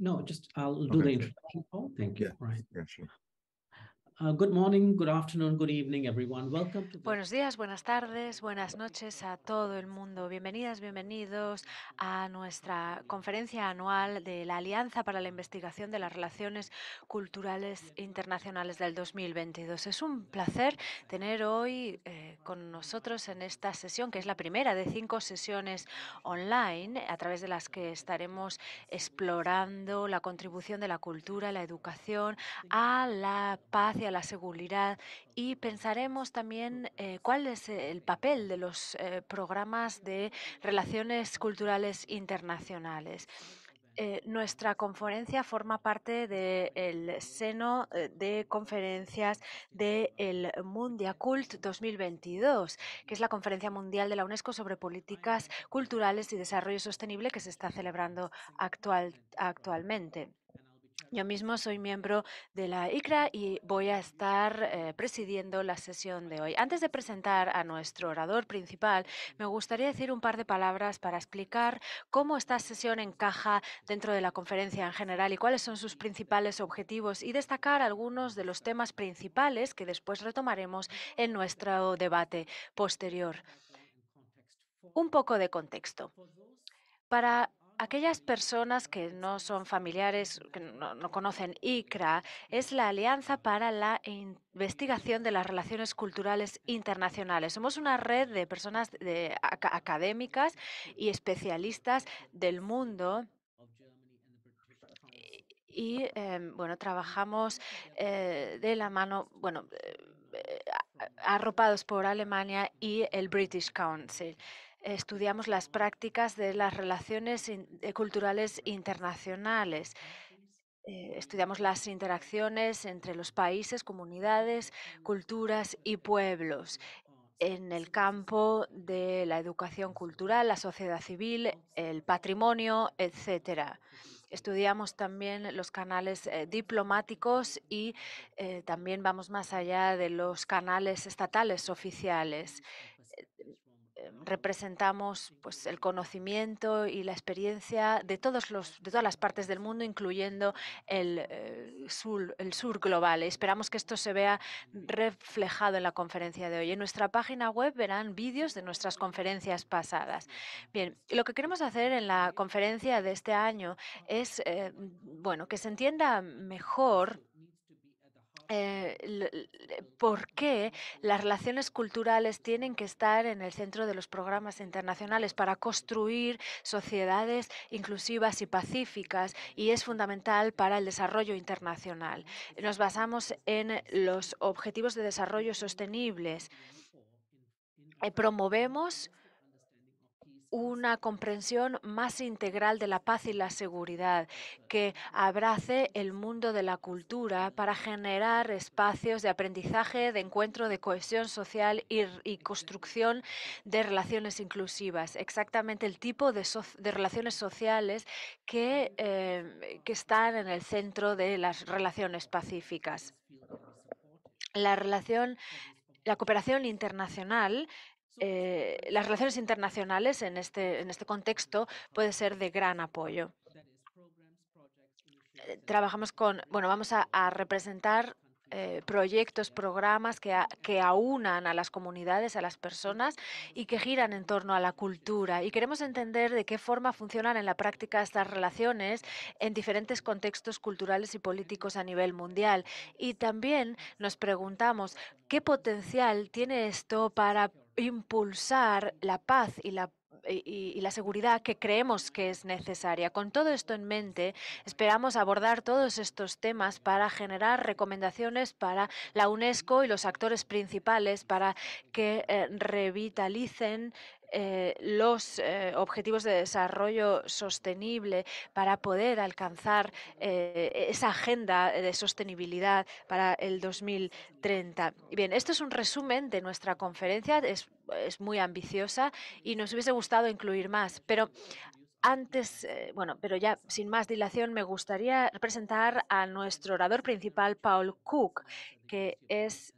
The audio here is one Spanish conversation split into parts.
No, just I'll do Okay. the introduction, Paul. Thank you. Yeah. Right. Yeah, sure. Good morning, good afternoon, good evening, everyone. Welcome to the Buenos días, buenas tardes, buenas noches a todo el mundo. Bienvenidas, bienvenidos a nuestra conferencia anual de la Alianza para la Investigación de las Relaciones Culturales Internacionales del 2022. Es un placer tener hoy con nosotros en esta sesión, que es la primera de 5 sesiones online, a través de las que estaremos explorando la contribución de la cultura, la educación, a la paz y a la seguridad, y pensaremos también cuál es el papel de los programas de relaciones culturales internacionales. Nuestra conferencia forma parte del seno de conferencias del Mundiacult 2022, que es la conferencia mundial de la UNESCO sobre políticas culturales y desarrollo sostenible que se está celebrando actualmente. Yo mismo soy miembro de la ICRA y voy a estar presidiendo la sesión de hoy. Antes de presentar a nuestro orador principal, me gustaría decir un par de palabras para explicar cómo esta sesión encaja dentro de la conferencia en general y cuáles son sus principales objetivos, y destacar algunos de los temas principales que después retomaremos en nuestro debate posterior. Un poco de contexto. Para aquellas personas que no son familiares, que no conocen ICRA, es la Alianza para la Investigación de las Relaciones Culturales Internacionales. Somos una red de personas académicas y especialistas del mundo. Y bueno, trabajamos de la mano, arropados por Alemania y el British Council. Estudiamos las prácticas de las relaciones culturales internacionales. Estudiamos las interacciones entre los países, comunidades, culturas y pueblos en el campo de la educación cultural, la sociedad civil, el patrimonio, etcétera. Estudiamos también los canales diplomáticos y también vamos más allá de los canales estatales oficiales. Representamos pues, el conocimiento y la experiencia de todas las partes del mundo, incluyendo el sur global. Esperamos que esto se vea reflejado en la conferencia de hoy. En nuestra página web verán vídeos de nuestras conferencias pasadas. Bien, lo que queremos hacer en la conferencia de este año es que se entienda mejor por qué las relaciones culturales tienen que estar en el centro de los programas internacionales para construir sociedades inclusivas y pacíficas, y es fundamental para el desarrollo internacional. Nos basamos en los objetivos de desarrollo sostenibles. Promovemos una comprensión más integral de la paz y la seguridad, que abrace el mundo de la cultura para generar espacios de aprendizaje, de encuentro, de cohesión social y construcción de relaciones inclusivas. Exactamente el tipo de relaciones sociales que están en el centro de las relaciones pacíficas. La cooperación internacional, las relaciones internacionales en este contexto puede ser de gran apoyo. Trabajamos vamos a representar proyectos, programas que aunan a las comunidades, a las personas, y que giran en torno a la cultura. Y queremos entender de qué forma funcionan en la práctica estas relaciones en diferentes contextos culturales y políticos a nivel mundial. Y también nos preguntamos qué potencial tiene esto para impulsar la paz y la seguridad que creemos que es necesaria. Con todo esto en mente, esperamos abordar todos estos temas para generar recomendaciones para la UNESCO y los actores principales para que revitalicen los objetivos de desarrollo sostenible, para poder alcanzar esa agenda de sostenibilidad para el 2030. Bien, esto es un resumen de nuestra conferencia. Es muy ambiciosa y nos hubiese gustado incluir más, pero pero ya sin más dilación, me gustaría presentar a nuestro orador principal, Paul Cook, que es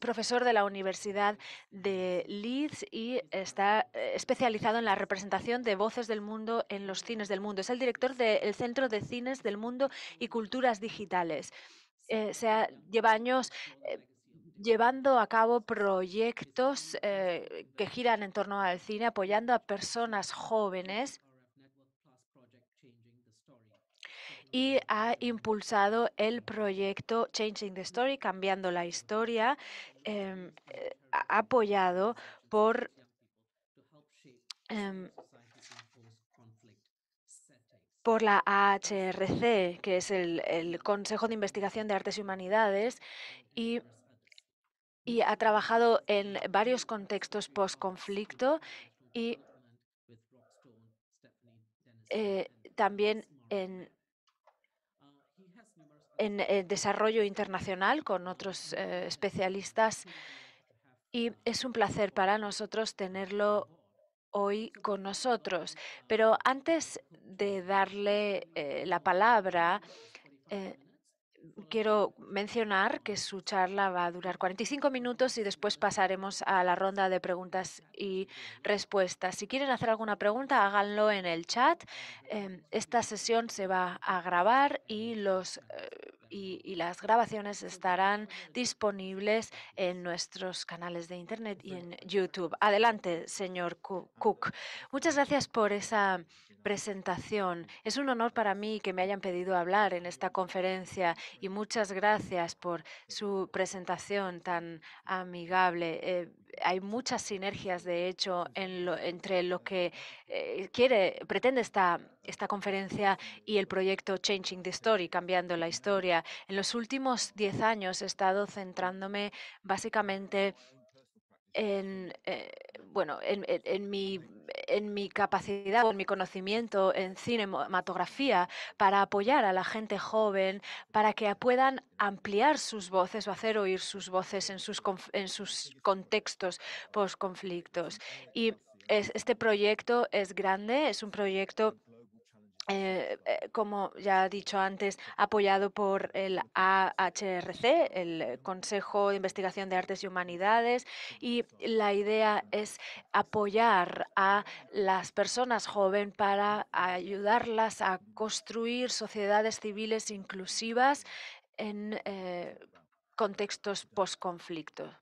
profesor de la Universidad de Leeds y está especializado en la representación de voces del mundo en los cines del mundo. Es el director del Centro de Cines del Mundo y Culturas Digitales. Lleva años eh, llevando a cabo proyectos que giran en torno al cine, apoyando a personas jóvenes y ha impulsado el proyecto Changing the Story, cambiando la historia, apoyado por em, por la AHRC, que es el Consejo de Investigación de Artes y Humanidades, y, y ha trabajado en varios contextos post-conflicto y también en desarrollo internacional con otros especialistas. Y es un placer para nosotros tenerlo hoy con nosotros. Pero antes de darle la palabra, eh, quiero mencionar que su charla va a durar 45 minutos y después pasaremos a la ronda de preguntas y respuestas. Si quieren hacer alguna pregunta, háganlo en el chat. Esta sesión se va a grabar y las grabaciones estarán disponibles en nuestros canales de Internet y en YouTube. Adelante, señor Cook. Muchas gracias por esa presentación. Es un honor para mí que me hayan pedido hablar en esta conferencia y muchas gracias por su presentación tan amigable. Hay muchas sinergias, de hecho, entre lo que pretende esta conferencia y el proyecto Changing the Story, cambiando la historia. En los últimos 10 años he estado centrándome básicamente en, bueno, en mi capacidad o en mi conocimiento en cinematografía para apoyar a la gente joven, para que puedan ampliar sus voces o hacer oír sus voces en sus contextos post-conflictos. Y este proyecto es grande, es un proyecto como ya he dicho antes, apoyado por el AHRC, el Consejo de Investigación de Artes y Humanidades, y la idea es apoyar a las personas jóvenes para ayudarlas a construir sociedades civiles inclusivas en contextos post-conflicto.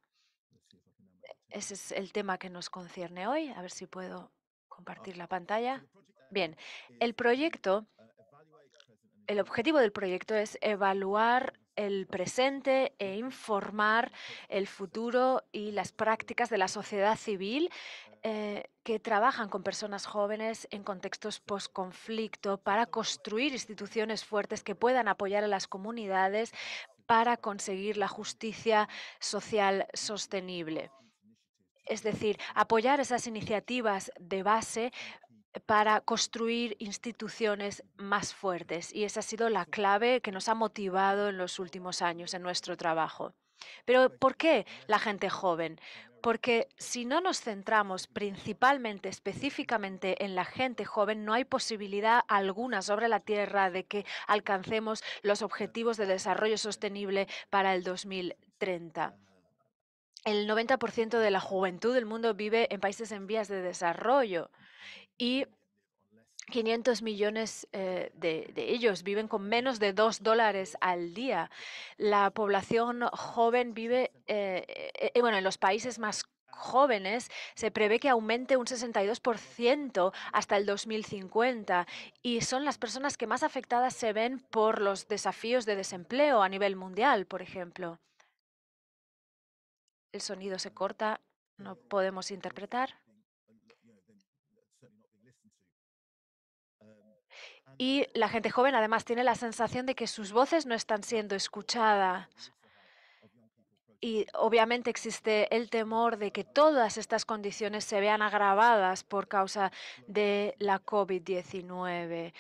Ese es el tema que nos concierne hoy. A ver si puedo compartir la pantalla. Bien, el proyecto el objetivo del proyecto es evaluar el presente e informar el futuro y las prácticas de la sociedad civil que trabajan con personas jóvenes en contextos post-conflicto para construir instituciones fuertes que puedan apoyar a las comunidades para conseguir la justicia social sostenible. Es decir, apoyar esas iniciativas de base para construir instituciones más fuertes. Y esa ha sido la clave que nos ha motivado en los últimos años en nuestro trabajo. Pero ¿por qué la gente joven? Porque si no nos centramos principalmente, específicamente en la gente joven, no hay posibilidad alguna sobre la Tierra de que alcancemos los objetivos de desarrollo sostenible para el 2030. El 90% de la juventud del mundo vive en países en vías de desarrollo y 500 millones de ellos viven con menos de $2 al día. La población joven vive, en los países más jóvenes se prevé que aumente un 62% hasta el 2050 y son las personas que más afectadas se ven por los desafíos de desempleo a nivel mundial, por ejemplo. El sonido se corta, no podemos interpretar. Y la gente joven además tiene la sensación de que sus voces no están siendo escuchadas. Y obviamente existe el temor de que todas estas condiciones se vean agravadas por causa de la COVID-19.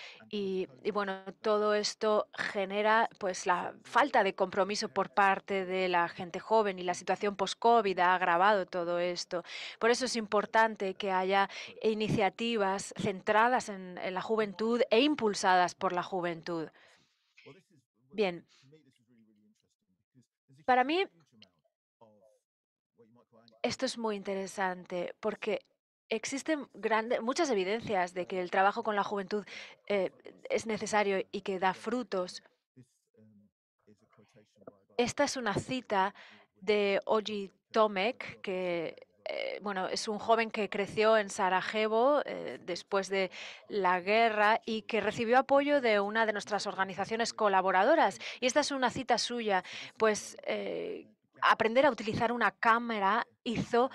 Bueno, todo esto genera pues la falta de compromiso por parte de la gente joven y la situación post-COVID ha agravado todo esto. Por eso es importante que haya iniciativas centradas en la juventud e impulsadas por la juventud. Bien, Para mí, esto es muy interesante porque existen muchas evidencias de que el trabajo con la juventud eh, es necesario y que da frutos. Esta es una cita de Oji Tomek, que bueno, es un joven que creció en Sarajevo después de la guerra y que recibió apoyo de una de nuestras organizaciones colaboradoras. Y esta es una cita suya, pues aprender a utilizar una cámara hizo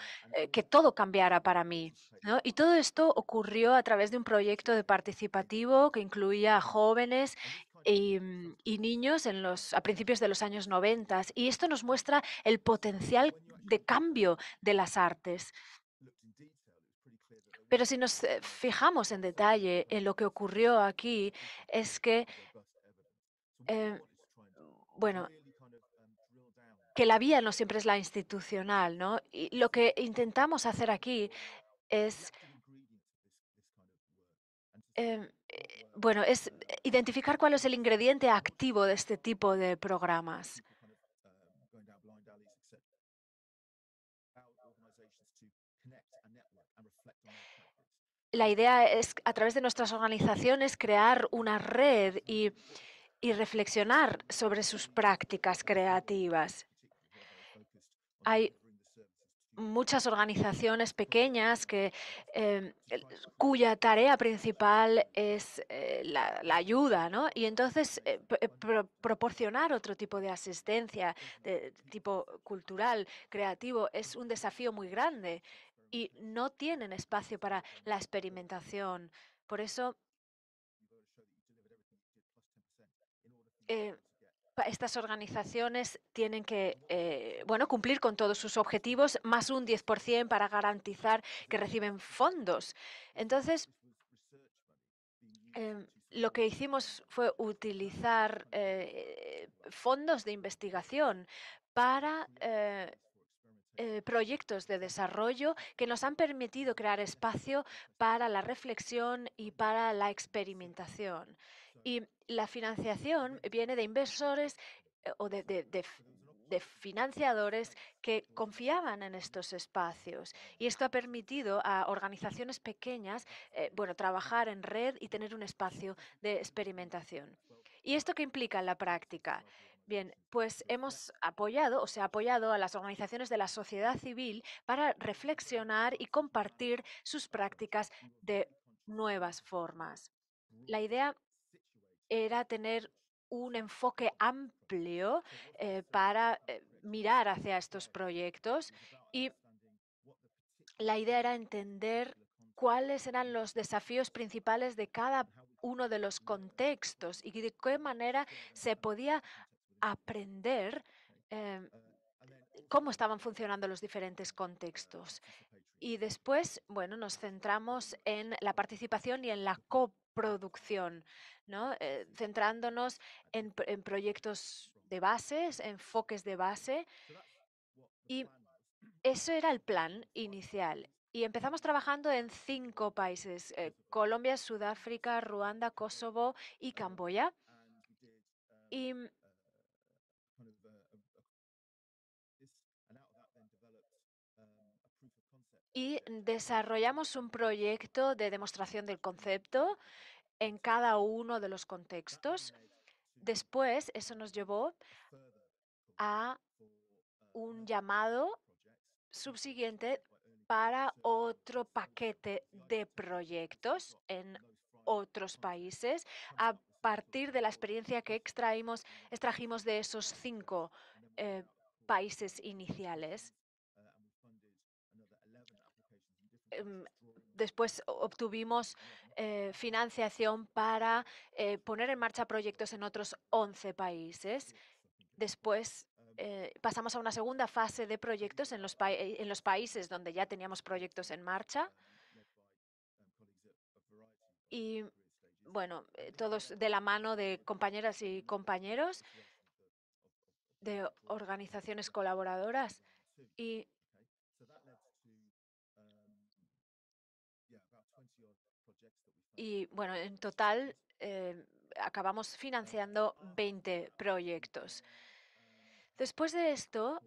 que todo cambiara para mí, ¿no? Y todo esto ocurrió a través de un proyecto de participativo que incluía a jóvenes y niños a principios de los años 90. Y esto nos muestra el potencial de cambio de las artes. Pero si nos fijamos en detalle en lo que ocurrió aquí, es que, eh, bueno, que la vía no siempre es la institucional, ¿no? Y lo que intentamos hacer aquí es, bueno, es identificar cuál es el ingrediente activo de este tipo de programas. La idea es, a través de nuestras organizaciones, crear una red y reflexionar sobre sus prácticas creativas. Hay muchas organizaciones pequeñas cuya tarea principal es la ayuda, ¿no? Y entonces proporcionar otro tipo de asistencia de tipo cultural, creativo, es un desafío muy grande y no tienen espacio para la experimentación. Por eso eh, estas organizaciones tienen que bueno, cumplir con todos sus objetivos, más un 10% para garantizar que reciben fondos. Entonces, lo que hicimos fue utilizar fondos de investigación para proyectos de desarrollo que nos han permitido crear espacio para la reflexión y para la experimentación. Y la financiación viene de inversores o de financiadores que confiaban en estos espacios. Y esto ha permitido a organizaciones pequeñas, bueno, trabajar en red y tener un espacio de experimentación. ¿Y esto qué implica en la práctica? Bien, pues hemos apoyado o se ha apoyado a las organizaciones de la sociedad civil para reflexionar y compartir sus prácticas de nuevas formas. La idea era tener un enfoque amplio para mirar hacia estos proyectos y la idea era entender cuáles eran los desafíos principales de cada uno de los contextos y de qué manera se podía aprender em, cómo estaban funcionando los diferentes contextos. Y después, bueno, nos centramos en la participación y en la coproducción, ¿no? Centrándonos en proyectos de bases, enfoques de base. Y eso era el plan inicial. Y empezamos trabajando en 5 países, Colombia, Sudáfrica, Ruanda, Kosovo y Camboya. Y y desarrollamos un proyecto de demostración del concepto en cada uno de los contextos. Después, eso nos llevó a un llamado subsiguiente para otro paquete de proyectos en otros países a partir de la experiencia que extrajimos de esos 5 países iniciales. Em, Después obtuvimos financiación para poner en marcha proyectos en otros 11 países. Después pasamos a una segunda fase de proyectos en los países donde ya teníamos proyectos en marcha y, bueno, todos de la mano de compañeras y compañeros de organizaciones colaboradoras. Y bueno, en total acabamos financiando 20 proyectos. Después de esto,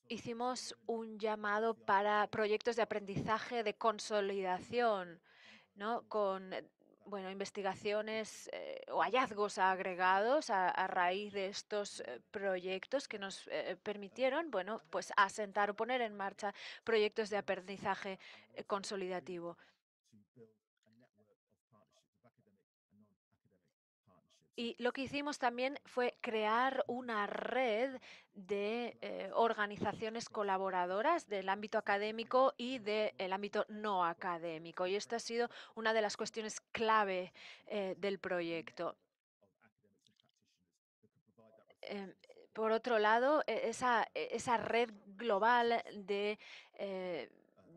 hicimos un llamado para proyectos de aprendizaje de consolidación, ¿no? Con bueno, investigaciones o hallazgos agregados a raíz de estos proyectos que nos permitieron, bueno, pues asentar o poner en marcha proyectos de aprendizaje consolidativo. Y lo que hicimos también fue crear una red de organizaciones colaboradoras del ámbito académico y del ámbito no académico. Y esta ha sido una de las cuestiones clave del proyecto. Em, por otro lado, esa red global eh,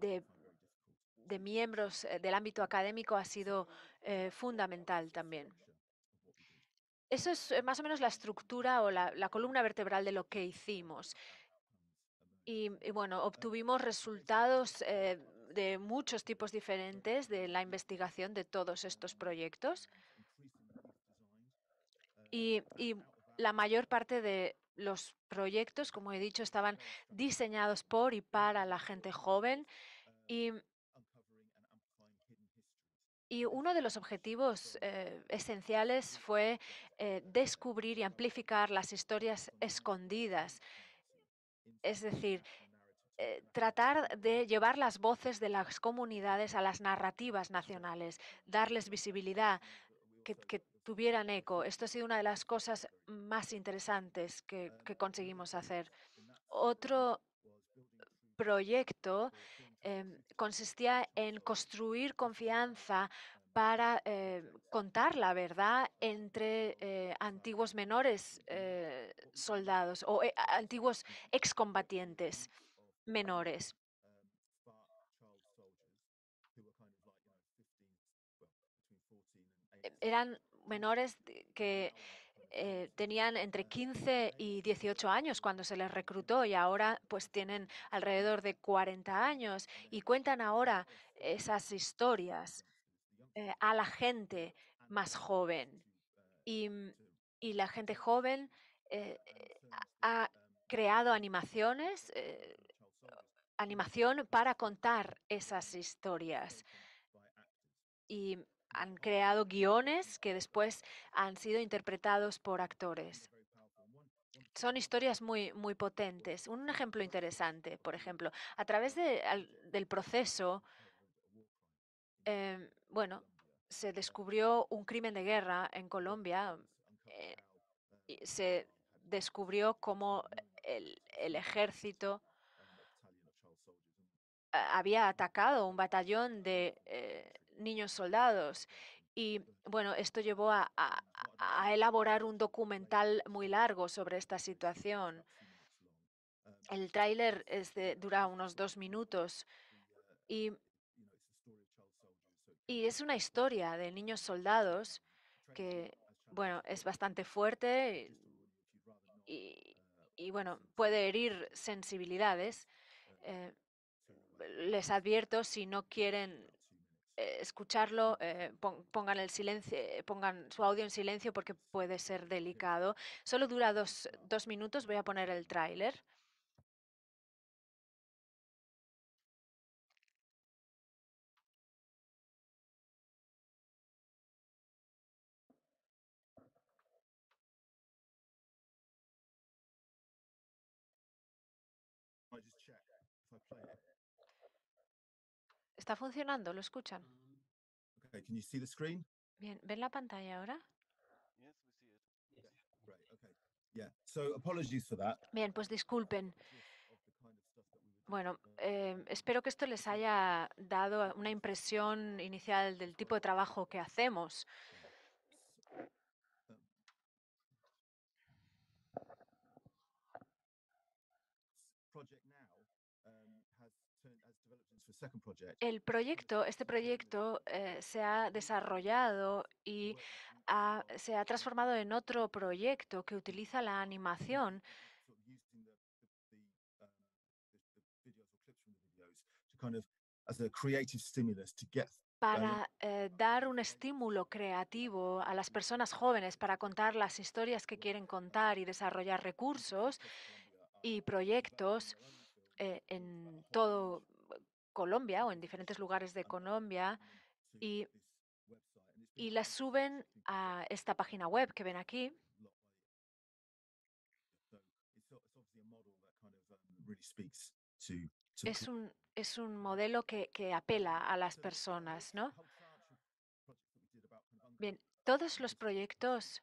de, de miembros del ámbito académico ha sido fundamental también. Eso es más o menos la estructura o la columna vertebral de lo que hicimos. Y bueno, obtuvimos resultados de muchos tipos diferentes de la investigación de todos estos proyectos. Y la mayor parte de los proyectos, como he dicho, estaban diseñados por y para la gente joven. Y, y uno de los objetivos esenciales fue descubrir y amplificar las historias escondidas. Es decir, tratar de llevar las voces de las comunidades a las narrativas nacionales, darles visibilidad, que tuvieran eco. Esto ha sido una de las cosas más interesantes que conseguimos hacer. Otro proyecto consistía en construir confianza para contar la verdad entre antiguos menores soldados o antiguos excombatientes menores. Eran menores que tenían entre 15 y 18 años cuando se les reclutó y ahora pues tienen alrededor de 40 años y cuentan ahora esas historias a la gente más joven. Y la gente joven ha creado animación para contar esas historias. Y han creado guiones que después han sido interpretados por actores. Son historias muy potentes. Un ejemplo interesante, por ejemplo, a través del proceso, bueno, se descubrió un crimen de guerra en Colombia. eh, y se descubrió cómo el ejército había atacado un batallón de niños soldados. Y bueno, esto llevó a elaborar un documental muy largo sobre esta situación. El tráiler dura unos 2 minutos y, y es una historia de niños soldados que, bueno, es bastante fuerte y, y, bueno, puede herir sensibilidades. Eh, Les advierto, si no quieren escucharlo, pongan el silencio, pongan su audio en silencio porque puede ser delicado. Solo dura 2 minutos. Voy a poner el tráiler. ¿Está funcionando? ¿Lo escuchan? Okay, can you see the screen? Bien, ¿ven la pantalla ahora? Yes. Great. Okay. Yeah. So apologies for that. Bien, pues disculpen. Bueno, espero que esto les haya dado una impresión inicial del tipo de trabajo que hacemos. Project now has developed into a second project. Este proyecto se ha desarrollado y se ha transformado en otro proyecto que utiliza la animación Sort of using the videos or clips from the videos to kind of as a creative stimulus to get para dar un estímulo creativo a las personas jóvenes para contar las historias que quieren contar y desarrollar recursos y proyectos en todo Colombia o en diferentes lugares de Colombia y, y las suben a esta página web que ven aquí. Es un modelo que apela a las personas, ¿no? Bien, todos los proyectos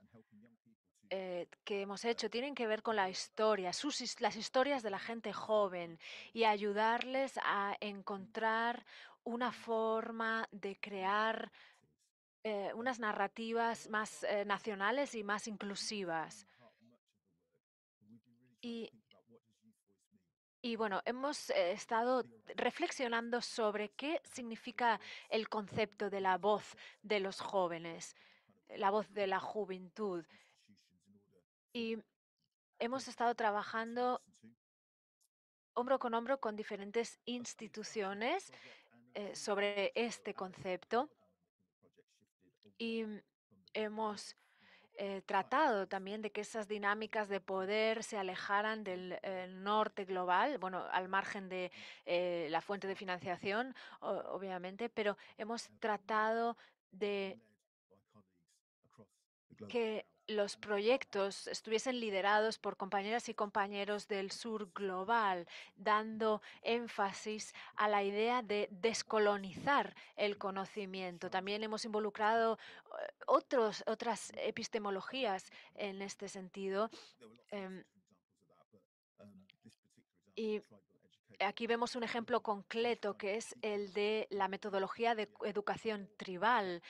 que hemos hecho tienen que ver con la historia, las historias de la gente joven y ayudarles a encontrar una forma de crear unas narrativas más nacionales y más inclusivas. Y, y bueno, hemos estado reflexionando sobre qué significa el concepto de la voz de los jóvenes, la voz de la juventud. Y hemos estado trabajando hombro con hombro con diferentes instituciones sobre este concepto y hemos tratado también de que esas dinámicas de poder se alejaran del norte global, bueno, al margen de la fuente de financiación, obviamente, pero hemos tratado de que los proyectos estuviesen liderados por compañeras y compañeros del sur global, dando énfasis a la idea de descolonizar el conocimiento. También hemos involucrado otras epistemologías en este sentido. em, y aquí vemos un ejemplo concreto que es el de la metodología de educación tribal.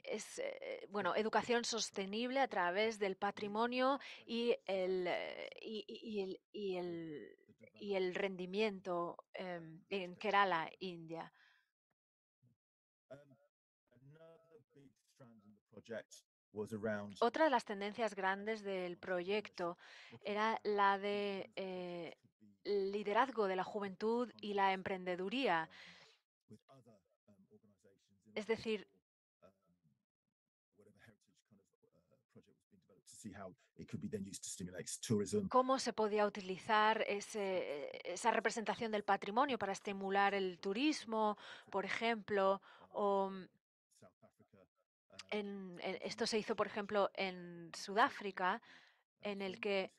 Es, bueno, educación sostenible a través del patrimonio y el rendimiento en Kerala, India. Otra de las tendencias grandes del proyecto era la de liderazgo de la juventud y la emprendeduría. Es decir, cómo se podía utilizar esa representación del patrimonio para estimular el turismo, por ejemplo, o esto se hizo, por ejemplo, en Sudáfrica, en el que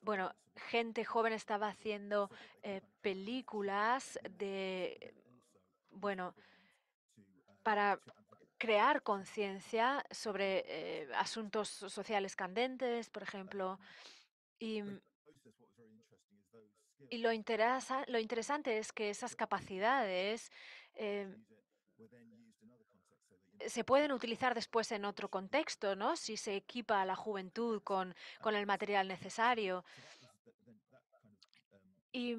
bueno, gente joven estaba haciendo películas bueno, para crear conciencia sobre asuntos sociales candentes, por ejemplo. Y, y lo interesante es que esas capacidades eh, se pueden utilizar después en otro contexto, ¿no? Si se equipa a la juventud con el material necesario. Y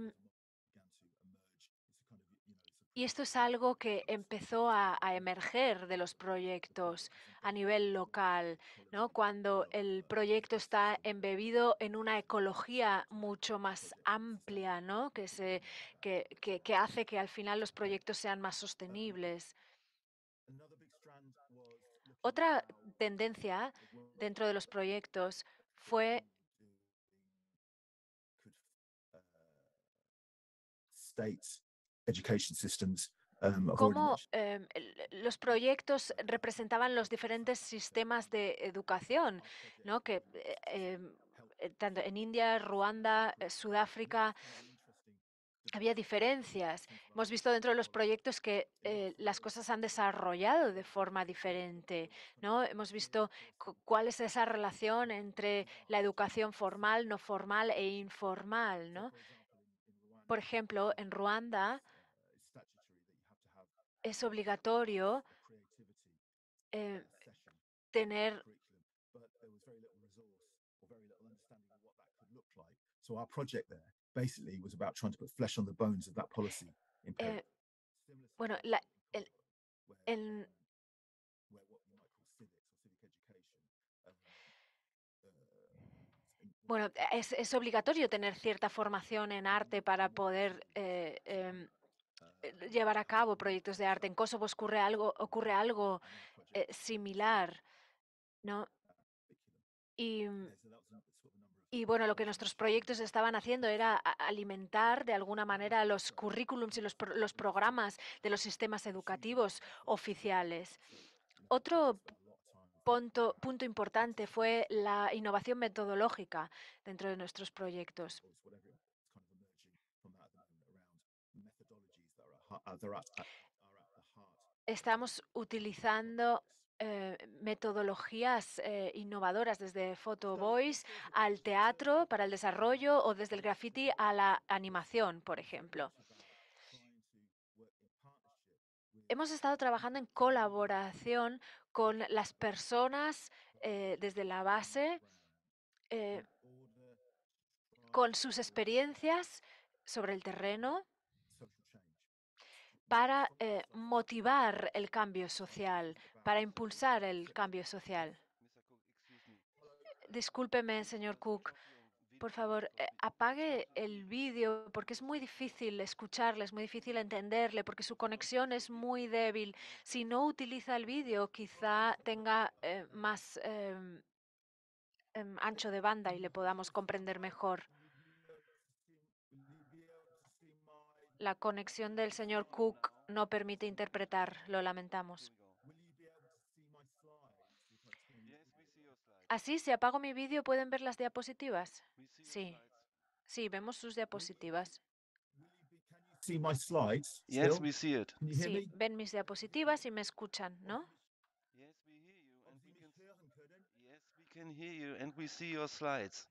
Y esto es algo que empezó a emerger de los proyectos a nivel local, ¿no? Cuando el proyecto está embebido en una ecología mucho más amplia, ¿no? Que hace que al final los proyectos sean más sostenibles. Otra tendencia dentro de los proyectos fue cómo los proyectos representaban los diferentes sistemas de educación, ¿no? Que tanto en India, Ruanda, Sudáfrica, había diferencias. Hemos visto dentro de los proyectos que las cosas han desarrollado de forma diferente, ¿no? Hemos visto cuál es esa relación entre la educación formal, no formal e informal, ¿no? Por ejemplo, en Ruanda es obligatorio eh, tener eh, bueno, el- en, Bueno, es obligatorio tener cierta formación en arte para poder llevar a cabo proyectos de arte. En Kosovo ocurre algo similar, ¿no? Y, y bueno, lo que nuestros proyectos estaban haciendo era alimentar de alguna manera los currículums y los programas de los sistemas educativos oficiales. Otro punto importante fue la innovación metodológica dentro de nuestros proyectos. Estamos utilizando metodologías innovadoras desde Photo Voice al teatro para el desarrollo o desde el graffiti a la animación, por ejemplo. Hemos estado trabajando en colaboración con las personas desde la base, eh, con sus experiencias sobre el terreno para motivar el cambio social, para impulsar el cambio social. Discúlpeme, señor Cook. Por favor, apague el vídeo porque es muy difícil escucharle, es muy difícil entenderle porque su conexión es muy débil. Si no utiliza el vídeo, quizá tenga más ancho de banda y le podamos comprender mejor. La conexión del señor Cook no permite interpretar, lo lamentamos. Así, si apago mi vídeo, ¿pueden ver las diapositivas? Sí, sí, vemos sus diapositivas. See my slides Yes, still? we see it. Can you hear Sí, me? ven mis diapositivas y me escuchan, ¿no? Yes, we hear you and we can hear you and we see your slides.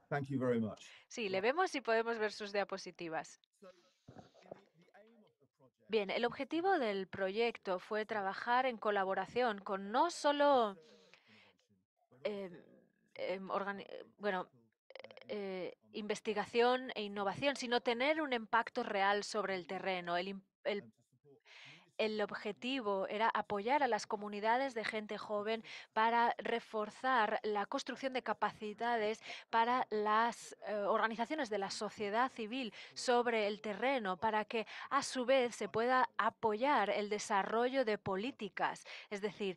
Thank you very much. Sí, le vemos y podemos ver sus diapositivas. Bien, el objetivo del proyecto fue trabajar en colaboración con no solo bueno, investigación e innovación, sino tener un impacto real sobre el terreno. El objetivo era apoyar a las comunidades de gente joven para reforzar la construcción de capacidades para las organizaciones de la sociedad civil sobre el terreno, para que a su vez se pueda apoyar el desarrollo de políticas, es decir,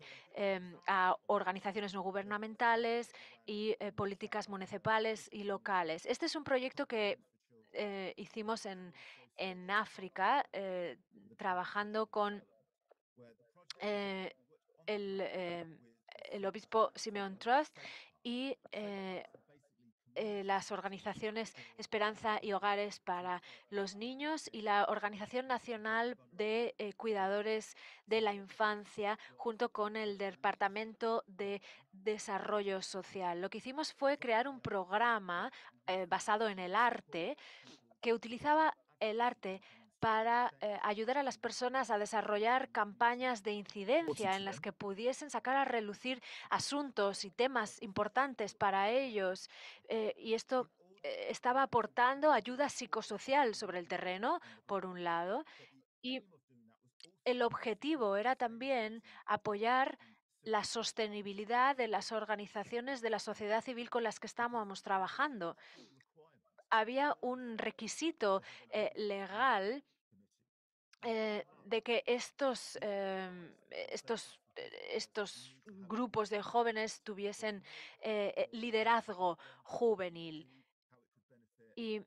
a organizaciones no gubernamentales y políticas municipales y locales. Este es un proyecto que hicimos en África, trabajando con eh, el, eh, el obispo Simeon Trust y las organizaciones Esperanza y Hogares para los Niños y la Organización Nacional de Cuidadores de la Infancia, junto con el Departamento de Desarrollo Social. Lo que hicimos fue crear un programa basado en el arte que utilizaba el arte para ayudar a las personas a desarrollar campañas de incidencia en las que pudiesen sacar a relucir asuntos y temas importantes para ellos. Y esto estaba aportando ayuda psicosocial sobre el terreno, por un lado, y el objetivo era también apoyar la sostenibilidad de las organizaciones de la sociedad civil con las que estábamos trabajando. Había un requisito legal de que estos grupos de jóvenes tuviesen liderazgo juvenil. Y,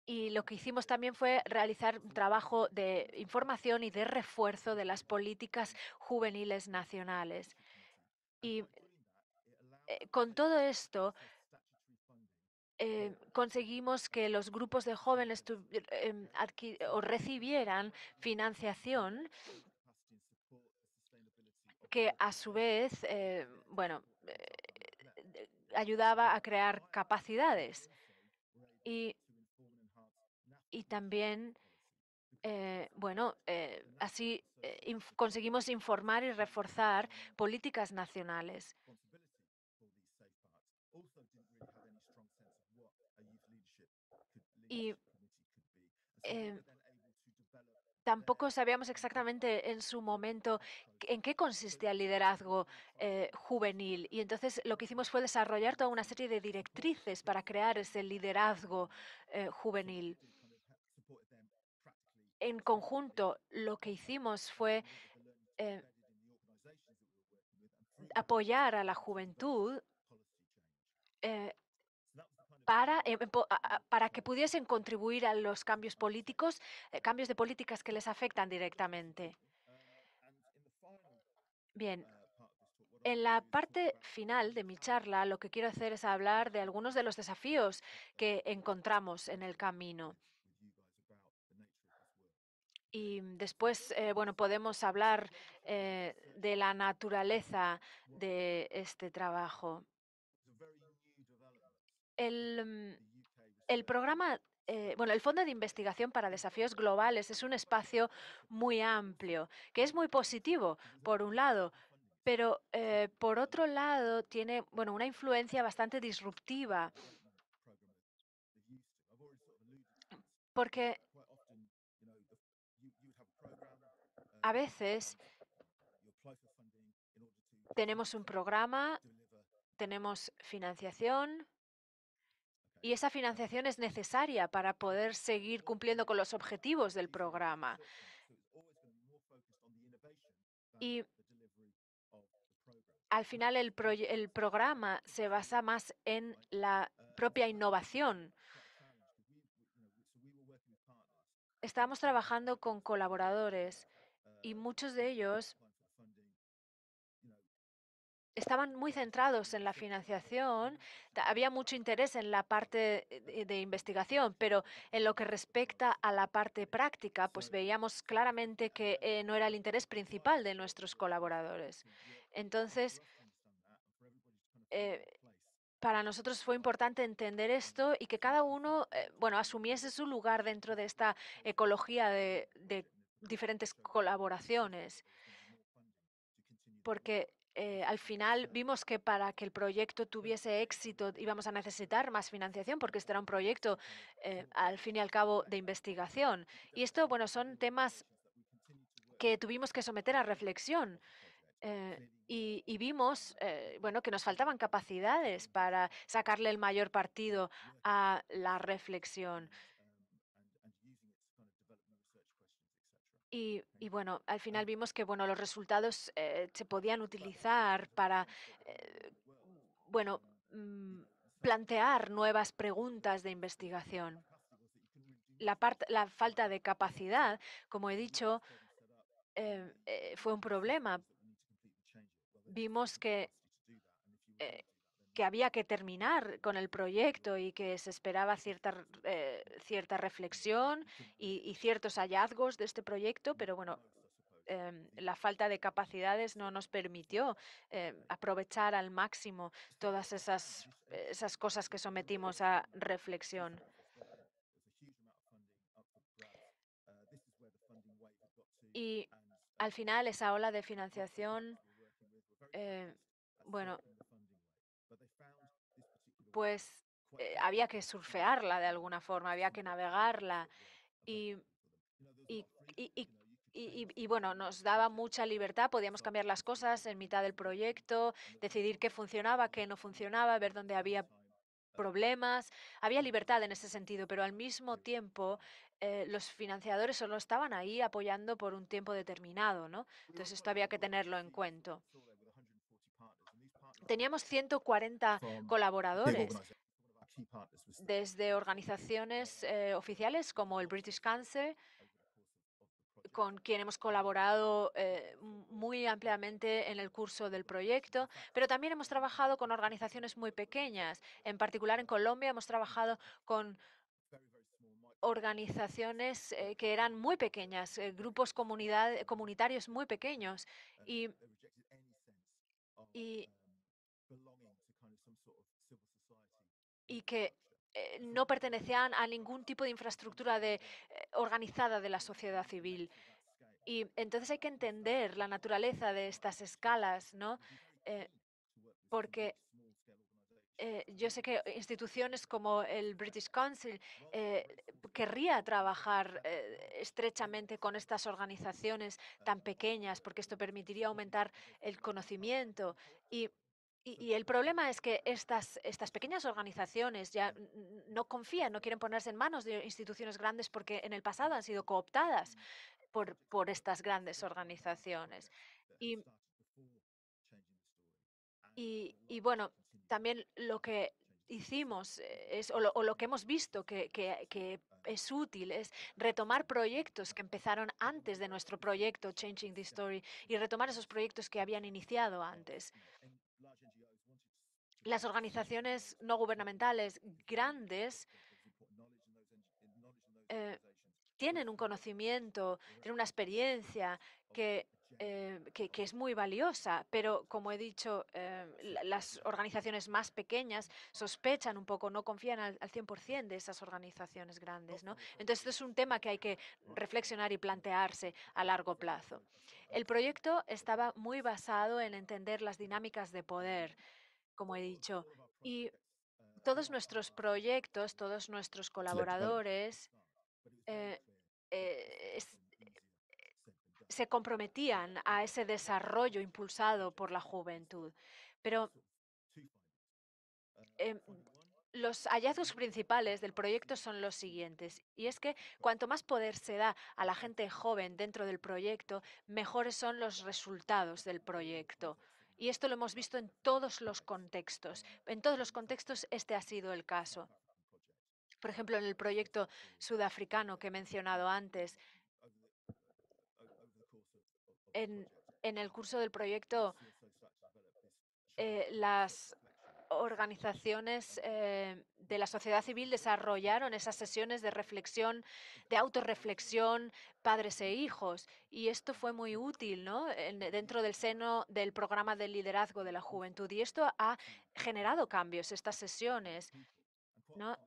y lo que hicimos también fue realizar un trabajo de información y de refuerzo de las políticas juveniles nacionales. Y con todo esto, conseguimos que los grupos de jóvenes recibieran financiación que a su vez, bueno, ayudaba a crear capacidades y, y también, bueno, así conseguimos informar y reforzar políticas nacionales. Y tampoco sabíamos exactamente en su momento en qué consistía el liderazgo juvenil. Y entonces lo que hicimos fue desarrollar toda una serie de directrices para crear ese liderazgo juvenil. En conjunto, lo que hicimos fue eh, apoyar a la juventud eh, para que pudiesen contribuir a los cambios políticos, cambios de políticas que les afectan directamente. Bien, en la parte final de mi charla, lo que quiero hacer es hablar de algunos de los desafíos que encontramos en el camino. Y después, bueno, podemos hablar de la naturaleza de este trabajo. El programa, bueno, el Fondo de Investigación para Desafíos Globales es un espacio muy amplio, que es muy positivo, por un lado, pero por otro lado tiene, bueno, una influencia bastante disruptiva, porque a veces tenemos un programa, tenemos financiación, y esa financiación es necesaria para poder seguir cumpliendo con los objetivos del programa. Y al final el programa se basa más en la propia innovación. Estábamos trabajando con colaboradores y muchos de ellos estaban muy centrados en la financiación, había mucho interés en la parte de investigación, pero en lo que respecta a la parte práctica, pues veíamos claramente que no era el interés principal de nuestros colaboradores. Entonces, eh, para nosotros fue importante entender esto y que cada uno, bueno, asumiese su lugar dentro de esta ecología de diferentes colaboraciones, porque al final vimos que para que el proyecto tuviese éxito íbamos a necesitar más financiación, porque este era un proyecto, al fin y al cabo, de investigación. Y esto, bueno, son temas que tuvimos que someter a reflexión. Y vimos, bueno, que nos faltaban capacidades para sacarle el mayor partido a la reflexión. Y bueno, al final vimos que bueno, los resultados se podían utilizar para, eh, bueno, mm, plantear nuevas preguntas de investigación. La falta de capacidad, como he dicho, fue un problema. Vimos eh, que había que terminar con el proyecto y que se esperaba cierta reflexión y ciertos hallazgos de este proyecto, pero bueno, la falta de capacidades no nos permitió aprovechar al máximo todas esas cosas que sometimos a reflexión. Y al final esa ola de financiación, eh, bueno, pues había que surfearla de alguna forma, había que navegarla y, y, y, y- y, bueno, nos daba mucha libertad, podíamos cambiar las cosas en mitad del proyecto, decidir qué funcionaba, qué no funcionaba, ver dónde había problemas. Había libertad en ese sentido, pero al mismo tiempo los financiadores solo estaban ahí apoyando por un tiempo determinado, ¿no? Entonces esto había que tenerlo en cuenta. Teníamos 140 colaboradores, desde organizaciones oficiales como el British Council, con quien hemos colaborado muy ampliamente en el curso del proyecto, pero también hemos trabajado con organizaciones muy pequeñas. En particular en Colombia hemos trabajado con organizaciones que eran muy pequeñas, grupos comunitarios muy pequeños y, y, y que no pertenecían a ningún tipo de infraestructura organizada de la sociedad civil. Y entonces hay que entender la naturaleza de estas escalas, ¿no? Eh, porque yo sé que instituciones como el British Council querría trabajar estrechamente con estas organizaciones tan pequeñas, porque esto permitiría aumentar el conocimiento. Y, y el problema es que estas pequeñas organizaciones ya no confían, no quieren ponerse en manos de instituciones grandes porque en el pasado han sido cooptadas por estas grandes organizaciones. Y y bueno, también lo que hicimos o lo que hemos visto que es útil es retomar proyectos que empezaron antes de nuestro proyecto Changing the Story y retomar esos proyectos que habían iniciado antes. Las organizaciones no gubernamentales grandes eh, tienen un conocimiento, tienen una experiencia que es muy valiosa, pero como he dicho, las organizaciones más pequeñas sospechan un poco, no confían al 100% de esas organizaciones grandes, ¿no? Entonces, esto es un tema que hay que reflexionar y plantearse a largo plazo. El proyecto estaba muy basado en entender las dinámicas de poder, como he dicho, y todos nuestros proyectos, todos nuestros colaboradores, eh, es- se comprometían a ese desarrollo impulsado por la juventud. Pero em, los hallazgos principales del proyecto son los siguientes, y es que cuanto más poder se da a la gente joven dentro del proyecto, mejores son los resultados del proyecto. Y esto lo hemos visto en todos los contextos. En todos los contextos este ha sido el caso. Por ejemplo, en el proyecto sudafricano que he mencionado antes, en, en el curso del proyecto, las organizaciones de la sociedad civil desarrollaron esas sesiones de reflexión, de autorreflexión, padres e hijos. Y esto fue muy útil, ¿no? Dentro del seno del programa de liderazgo de la juventud. Y esto ha generado cambios, estas sesiones, ¿no?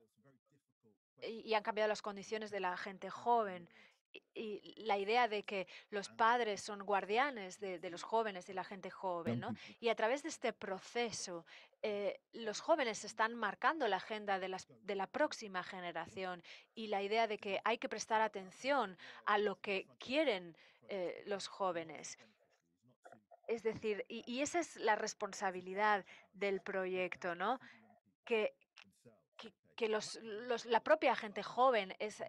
Y han cambiado las condiciones de la gente joven. Y la idea de que los padres son guardianes de los jóvenes y la gente joven, ¿no? Y a través de este proceso, los jóvenes están marcando la agenda de la próxima generación y la idea de que hay que prestar atención a lo que quieren los jóvenes. Es decir, y esa es la responsabilidad del proyecto, ¿no? Que, que la propia gente joven es,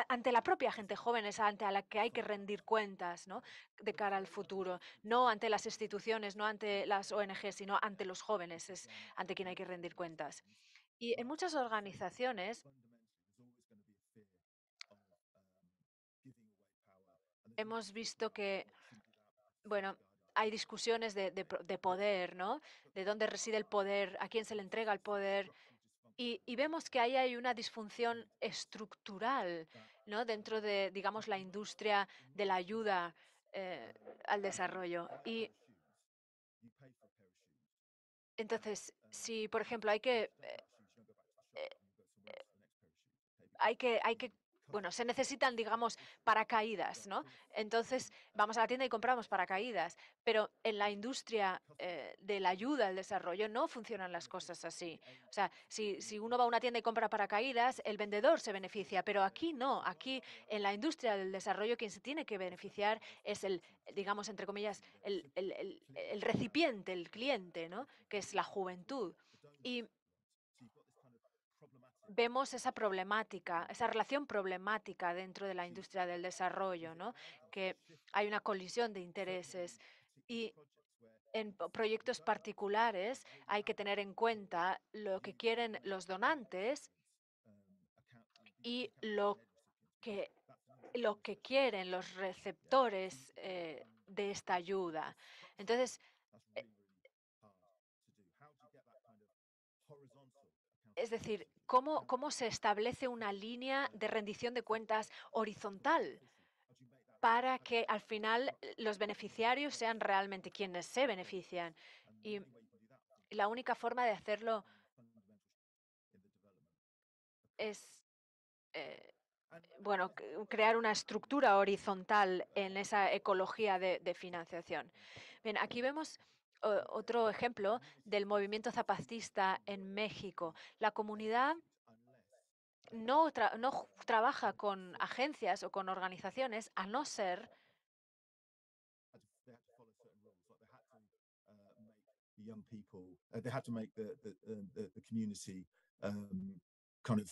ante la propia gente joven es ante a la que hay que rendir cuentas, ¿no? De cara al futuro, no ante las instituciones, no ante las ONG, sino ante los jóvenes, es ante quien hay que rendir cuentas. Y en muchas organizaciones hemos visto que, bueno, hay discusiones de poder, ¿no? De dónde reside el poder, a quién se le entrega el poder. Y vemos que ahí hay una disfunción estructural, ¿no? Dentro de, digamos, la industria de la ayuda al desarrollo. Y entonces, si, por ejemplo, hay que, bueno, se necesitan, digamos, paracaídas, ¿no? Entonces, vamos a la tienda y compramos paracaídas, pero en la industria de la ayuda al desarrollo no funcionan las cosas así. O sea, si uno va a una tienda y compra paracaídas, el vendedor se beneficia, pero aquí no. Aquí, en la industria del desarrollo, quien se tiene que beneficiar es digamos, entre comillas, el recipiente, el cliente, ¿no? Que es la juventud. Y vemos esa problemática, esa relación problemática dentro de la industria del desarrollo, ¿no? Que hay una colisión de intereses y en proyectos particulares hay que tener en cuenta lo que quieren los donantes y que, lo que quieren los receptores de esta ayuda. Entonces, es decir, ¿cómo se establece una línea de rendición de cuentas horizontal para que al final los beneficiarios sean realmente quienes se benefician? Y la única forma de hacerlo es, eh, bueno, crear una estructura horizontal en esa ecología de financiación. Bien, aquí vemos otro ejemplo del movimiento zapatista en México. La comunidad no trabaja con agencias o con organizaciones a no ser they had to follow certain rules, like they had to make the young people, they had to make the community kind of,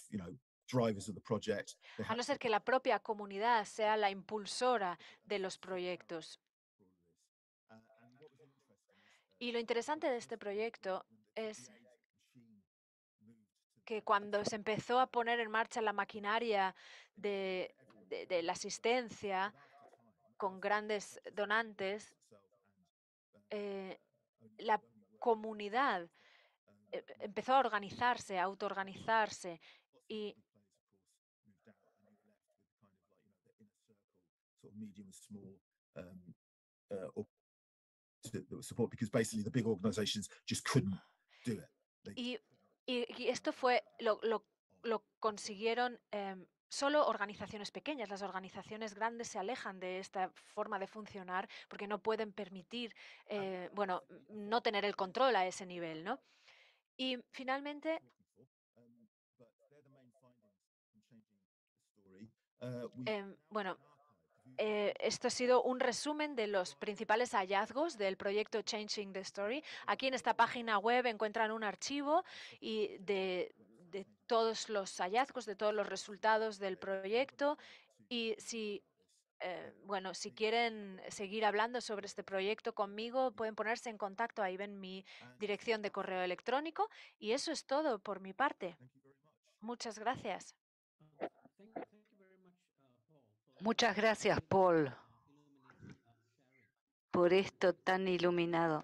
drivers of the project. They a had no to ser que la propia comunidad sea la impulsora de los proyectos. for all of this. And what was interesting is Y lo interesante de este proyecto when the es CPA machine moved to que cuando se empezó a poner en marcha la maquinaria de la asistencia con grandes donantes, la comunidad empezó a organizarse, a autoorganizarse y medium and small support, because basically the big organizations just couldn't do it. y esto fue lo consiguieron solo organizaciones pequeñas. Las organizaciones grandes se alejan de esta forma de funcionar porque no pueden permitir, no tener el control a ese nivel, ¿no? Y finalmente, esto ha sido un resumen de los principales hallazgos del proyecto Changing the Story. Aquí en esta página web encuentran un archivo de todos los hallazgos, de todos los resultados del proyecto. Y si quieren seguir hablando sobre este proyecto conmigo, pueden ponerse en contacto. Ahí ven mi dirección de correo electrónico. Y eso es todo por mi parte. Muchas gracias. Muchas gracias, Paul, por esto tan iluminado.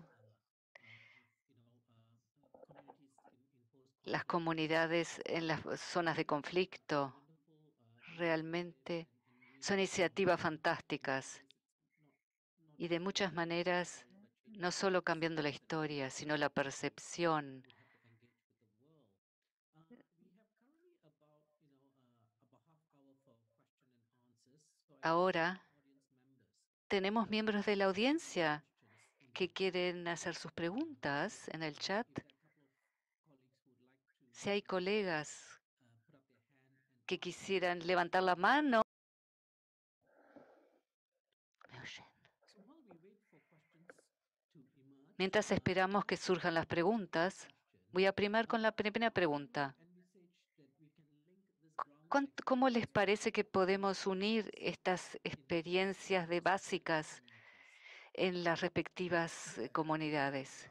Las comunidades en las zonas de conflicto realmente son iniciativas fantásticas y de muchas maneras no solo cambiando la historia, sino la percepción. Ahora tenemos miembros de la audiencia que quieren hacer sus preguntas en el chat. Si hay colegas que quisieran levantar la mano. Mientras esperamos que surjan las preguntas, voy a primar con la primera pregunta. ¿Cómo les parece que podemos unir estas experiencias básicas en las respectivas comunidades?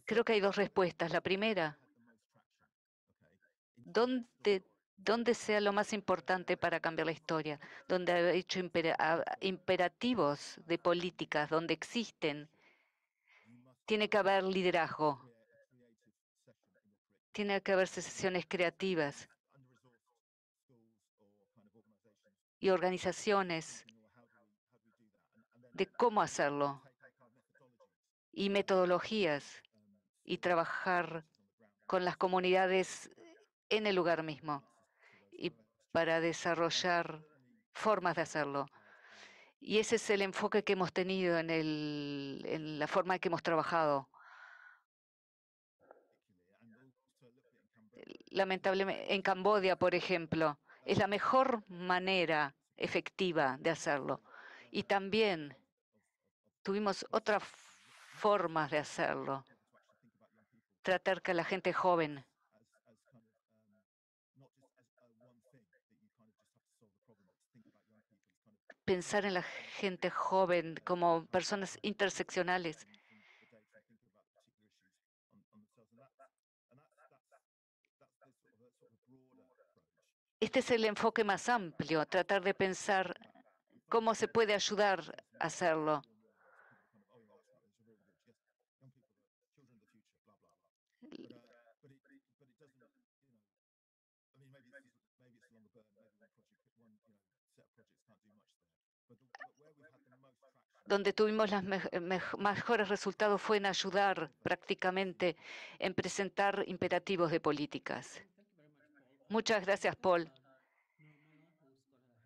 Creo que hay dos respuestas. La primera, ¿dónde sea lo más importante para cambiar la historia? Donde ha hecho imperativos de políticas, donde existen. Tiene que haber liderazgo. Tiene que haber sesiones creativas y organizaciones de cómo hacerlo y metodologías y trabajar con las comunidades en el lugar mismo y para desarrollar formas de hacerlo. Y ese es el enfoque que hemos tenido en la forma en que hemos trabajado. Lamentablemente, en Camboya, por ejemplo, es la mejor manera efectiva de hacerlo. Y también tuvimos otras formas de hacerlo. Tratar que la gente joven pensar en la gente joven como personas interseccionales. Este es el enfoque más amplio, tratar de pensar cómo se puede ayudar a hacerlo. Donde tuvimos los mejores resultados fue en ayudar prácticamente en presentar imperativos de políticas. Muchas gracias, Paul.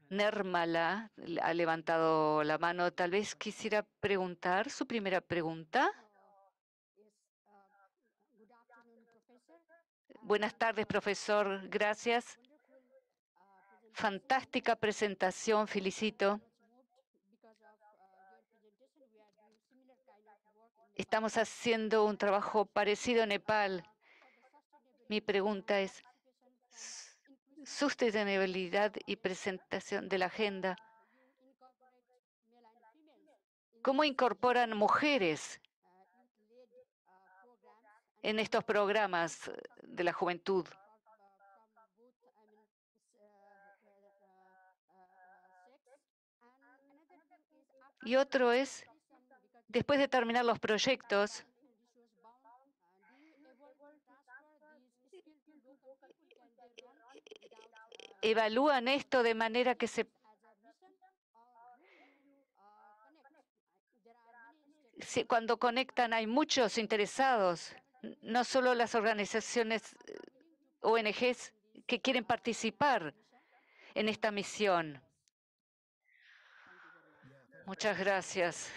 Nirmala ha levantado la mano. Tal vez quisiera preguntar su primera pregunta. Buenas tardes, profesor. Gracias. Fantástica presentación. Felicito. Estamos haciendo un trabajo parecido en Nepal. Mi pregunta es, sostenibilidad y presentación de la agenda. ¿Cómo incorporan mujeres en estos programas de la juventud? Y otro es, después de terminar los proyectos, evalúan esto de manera que cuando conectan hay muchos interesados, no solo las organizaciones ONGs que quieren participar en esta misión. Muchas gracias.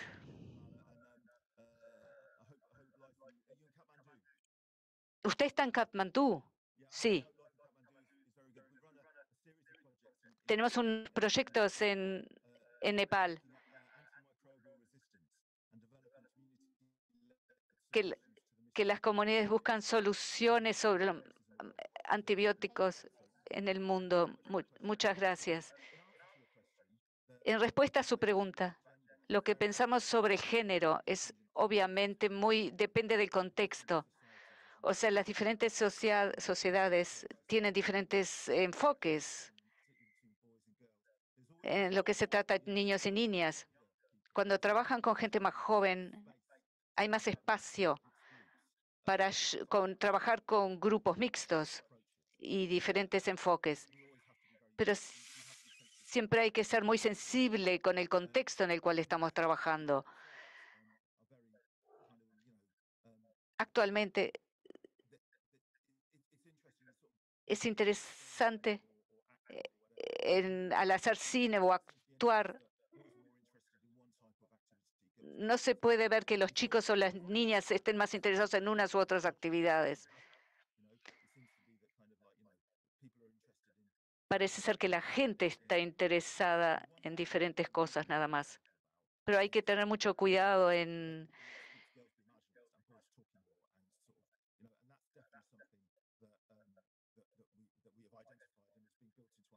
¿Usted está en Katmandú? Sí. Tenemos unos proyectos en Nepal que las comunidades buscan soluciones sobre los antibióticos en el mundo. Muchas gracias. En respuesta a su pregunta, lo que pensamos sobre el género es obviamente depende del contexto. O sea, las diferentes sociedades tienen diferentes enfoques en lo que se trata de niños y niñas. Cuando trabajan con gente más joven, hay más espacio para trabajar con grupos mixtos y diferentes enfoques. Pero siempre hay que ser muy sensible con el contexto en el cual estamos trabajando. Actualmente es interesante al hacer cine o actuar, no se puede ver que los chicos o las niñas estén más interesados en unas u otras actividades. Parece ser que la gente está interesada en diferentes cosas nada más. Pero hay que tener mucho cuidado en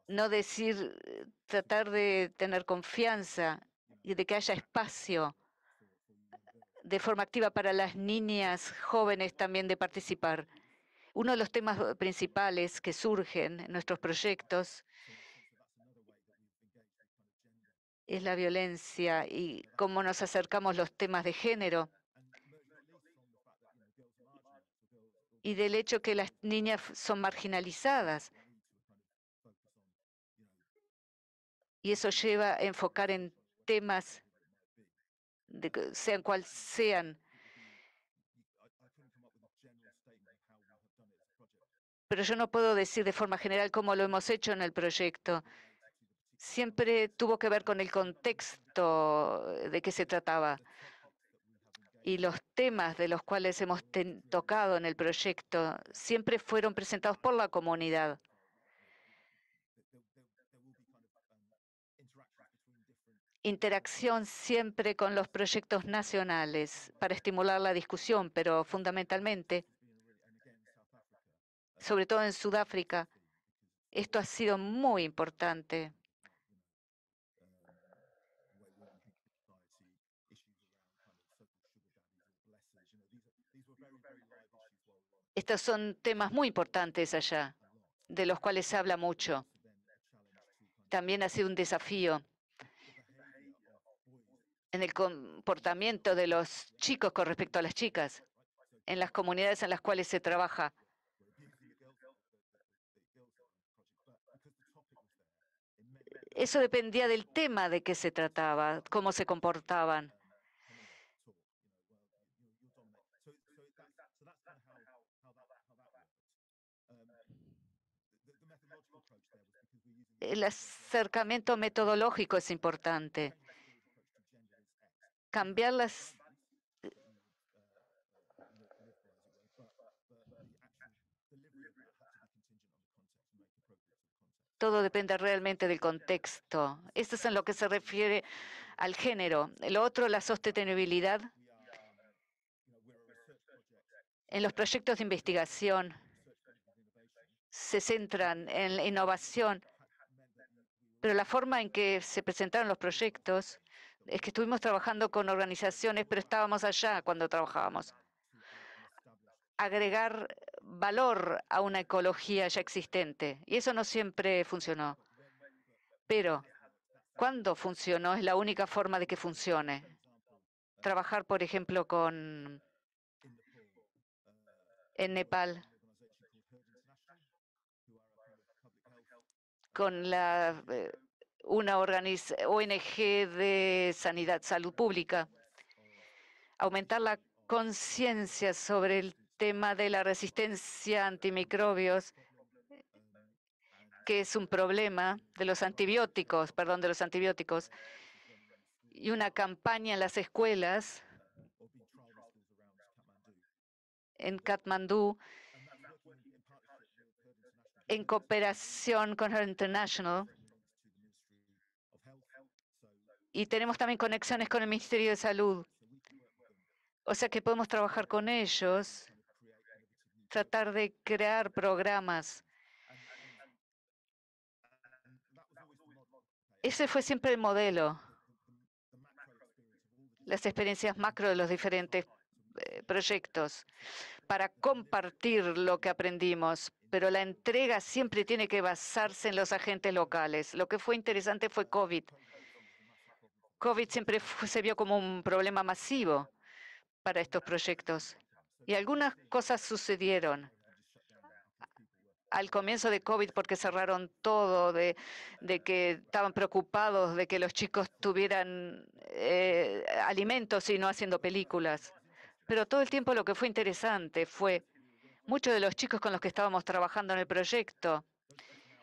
no decir, tratar de tener confianza y de que haya espacio de forma activa para las niñas jóvenes también de participar. Uno de los temas principales que surgen en nuestros proyectos es la violencia y cómo nos acercamos los temas de género y del hecho que las niñas son marginalizadas. Y eso lleva a enfocar en temas, sean cuales sean. Pero yo no puedo decir de forma general cómo lo hemos hecho en el proyecto. Siempre tuvo que ver con el contexto de qué se trataba. Y los temas de los cuales hemos tocado en el proyecto siempre fueron presentados por la comunidad. Interacción siempre con los proyectos nacionales para estimular la discusión, pero fundamentalmente, sobre todo en Sudáfrica, esto ha sido muy importante. Estos son temas muy importantes allá, de los cuales se habla mucho. También ha sido un desafío en el comportamiento de los chicos con respecto a las chicas, en las comunidades en las cuales se trabaja. Eso dependía del tema de qué se trataba, cómo se comportaban. El acercamiento metodológico es importante. Cambiar las... Todo depende realmente del contexto. Esto es en lo que se refiere al género. Lo otro, la sostenibilidad. En los proyectos de investigación se centran en la innovación, pero la forma en que se presentaron los proyectos es que estuvimos trabajando con organizaciones, pero estábamos allá cuando trabajábamos. Agregar valor a una ecología ya existente, y eso no siempre funcionó. Pero cuando funcionó es la única forma de que funcione. Trabajar, por ejemplo, en Nepal, con una ONG de salud pública, aumentar la conciencia sobre el tema de la resistencia a antimicrobios, que es un problema de los antibióticos, y una campaña en las escuelas en Katmandú, en cooperación con Health International. Y tenemos también conexiones con el Ministerio de Salud. O sea que podemos trabajar con ellos, tratar de crear programas. Ese fue siempre el modelo. Las experiencias macro de los diferentes proyectos, para compartir lo que aprendimos, pero la entrega siempre tiene que basarse en los agentes locales. Lo que fue interesante fue COVID. COVID siempre se vio como un problema masivo para estos proyectos. Y algunas cosas sucedieron al comienzo de COVID porque cerraron todo, de que estaban preocupados de que los chicos tuvieran alimentos y no haciendo películas. Pero todo el tiempo lo que fue interesante fue muchos de los chicos con los que estábamos trabajando en el proyecto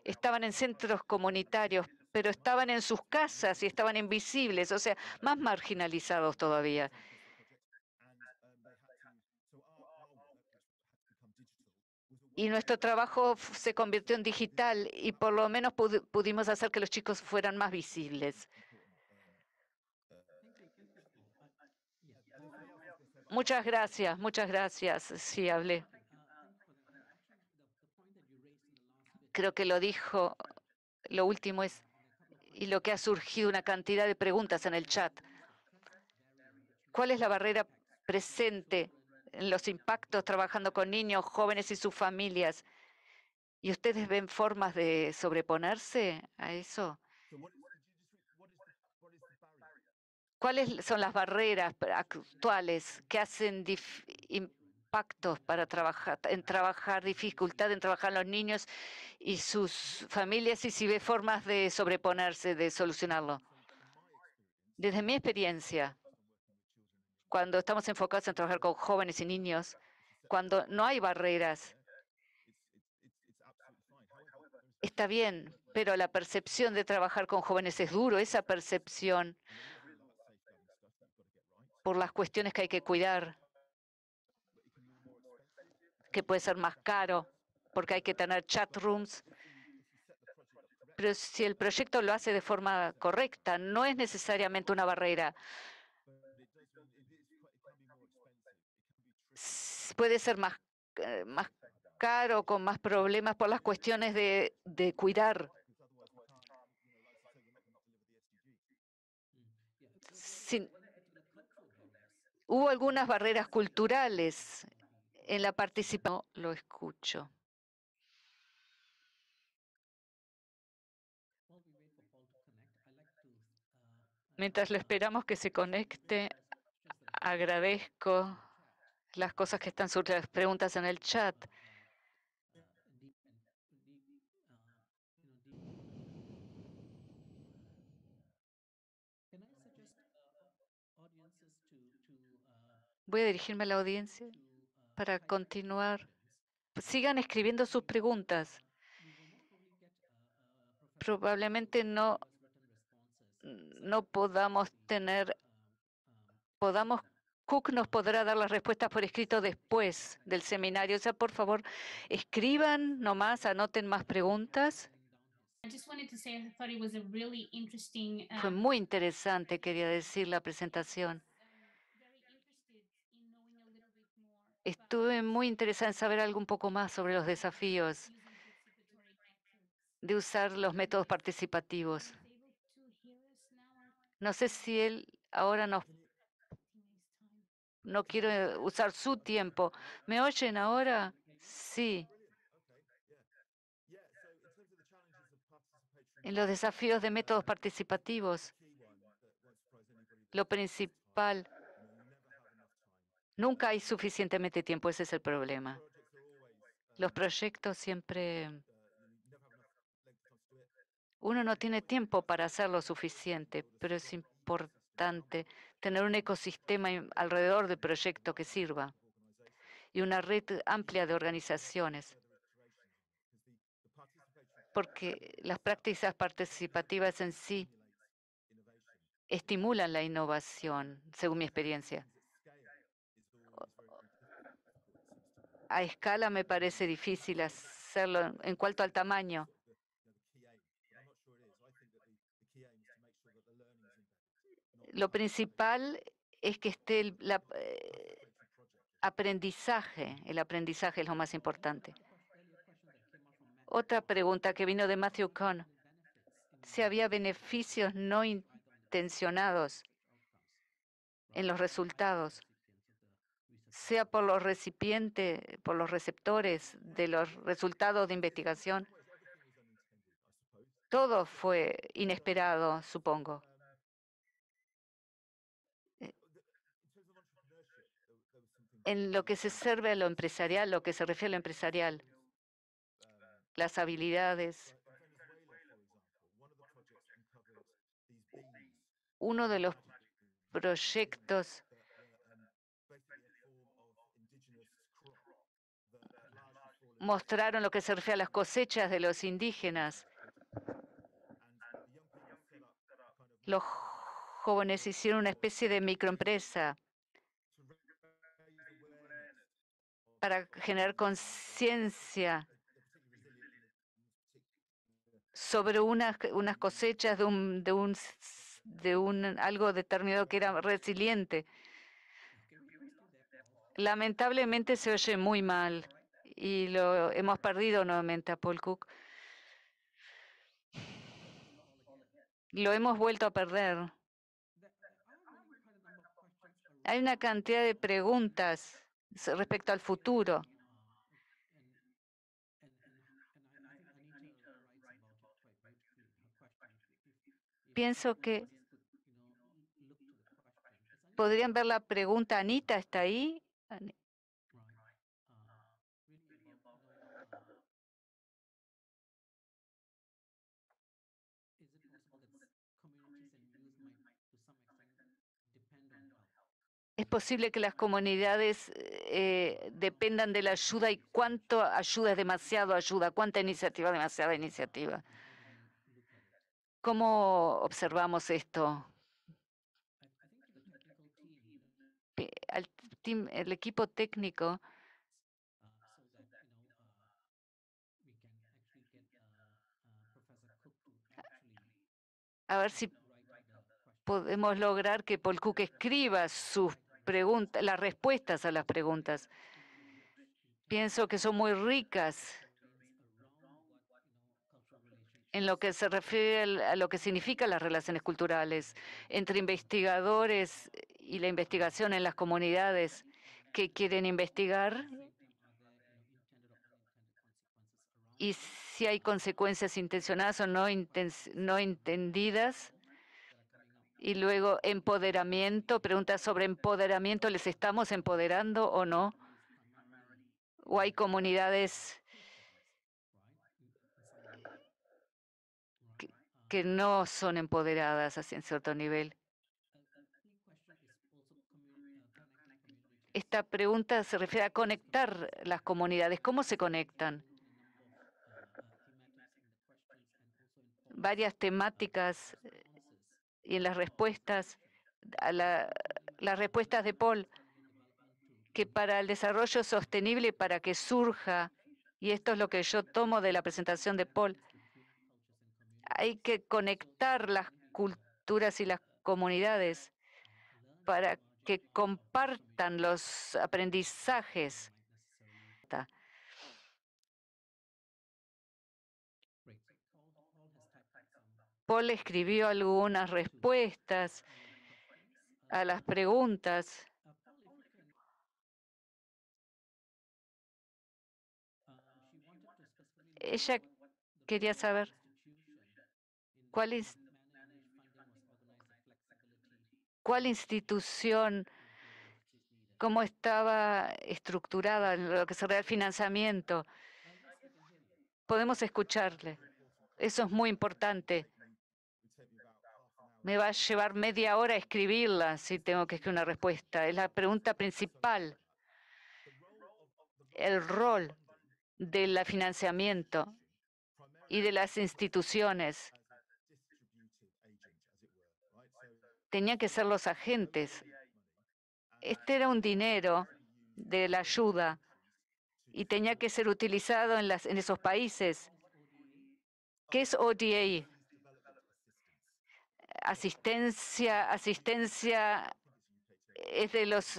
estaban en centros comunitarios, pero estaban en sus casas y estaban invisibles, o sea, más marginalizados todavía. Y nuestro trabajo se convirtió en digital y por lo menos pudimos hacer que los chicos fueran más visibles. Muchas gracias. Sí, hablé. Creo que lo dijo, lo último es, y lo que ha surgido una cantidad de preguntas en el chat. ¿Cuál es la barrera presente en los impactos trabajando con niños, jóvenes y sus familias? ¿Y ustedes ven formas de sobreponerse a eso? ¿Cuáles son las barreras actuales que hacen impactos para trabajar, dificultad en trabajar los niños y sus familias, y si ve formas de sobreponerse, de solucionarlo? Desde mi experiencia, cuando estamos enfocados en trabajar con jóvenes y niños, cuando no hay barreras, está bien, pero la percepción de trabajar con jóvenes es duro, esa percepción por las cuestiones que hay que cuidar, que puede ser más caro, porque hay que tener chat rooms. Pero si el proyecto lo hace de forma correcta, no es necesariamente una barrera. Puede ser más caro, con más problemas por las cuestiones de cuidar. Hubo algunas barreras culturales en la participación. No lo escucho. Mientras lo esperamos que se conecte, agradezco las cosas que están sobre las preguntas en el chat. Voy a dirigirme a la audiencia para continuar. Sigan escribiendo sus preguntas. probablemente no podamos tener, Cook nos podrá dar las respuestas por escrito después del seminario. O sea, por favor, escriban nomás, anoten más preguntas. Fue muy interesante, quería decir, la presentación. Estuve muy interesada en saber algo un poco más sobre los desafíos de usar los métodos participativos. No sé si él ahora no quiere usar su tiempo. ¿Me oyen ahora? Sí. En los desafíos de métodos participativos, lo principal, nunca hay suficientemente tiempo, ese es el problema. Los proyectos siempre, uno no tiene tiempo para hacerlo suficiente, pero es importante tener un ecosistema alrededor del proyecto que sirva y una red amplia de organizaciones, porque las prácticas participativas en sí estimulan la innovación, según mi experiencia. A escala me parece difícil hacerlo en cuanto al tamaño. Lo principal es que esté el aprendizaje. El aprendizaje es lo más importante. Otra pregunta que vino de Matthew Cohn. Si había beneficios no intencionados en los resultados, sea por los recipientes, por los receptores de los resultados de investigación. Todo fue inesperado, supongo. En lo que se refiere a lo empresarial, las habilidades. Uno de los proyectos mostraron lo que se refiere a las cosechas de los indígenas. Los jóvenes hicieron una especie de microempresa para generar conciencia sobre unas cosechas de algo determinado que era resiliente. Lamentablemente se oye muy mal y lo hemos perdido nuevamente a Paul Cook. Lo hemos vuelto a perder. Hay una cantidad de preguntas respecto al futuro. Pienso que podrían ver la pregunta. Anita, ¿está ahí? Es posible que las comunidades dependan de la ayuda y cuánto ayuda es demasiado ayuda, cuánta iniciativa es demasiada iniciativa. ¿Cómo observamos esto? El equipo técnico a ver si podemos lograr que Paul Cook escriba sus preguntas, las respuestas a las preguntas. Pienso que son muy ricas en lo que se refiere a lo que significan las relaciones culturales entre investigadores y la investigación en las comunidades que quieren investigar y si hay consecuencias intencionadas o no entendidas. Y luego empoderamiento, preguntas sobre empoderamiento, ¿les estamos empoderando o no? ¿O hay comunidades que no son empoderadas así en cierto nivel? Esta pregunta se refiere a conectar las comunidades. ¿Cómo se conectan? varias temáticas y en las respuestas las respuestas de Paul, que para el desarrollo sostenible, para que surja, y esto es lo que yo tomo de la presentación de Paul, hay que conectar las culturas y las comunidades para que compartan los aprendizajes. Paul escribió algunas respuestas a las preguntas. Ella quería saber cuál institución, cómo estaba estructurada en lo que se refiere al financiamiento. Podemos escucharle. Eso es muy importante. Me va a llevar media hora escribirla si tengo que escribir una respuesta. Es la pregunta principal. El rol del financiamiento y de las instituciones. Tenían que ser los agentes. Este era un dinero de la ayuda y tenía que ser utilizado en esos países. ¿Qué es ODA? Asistencia es de los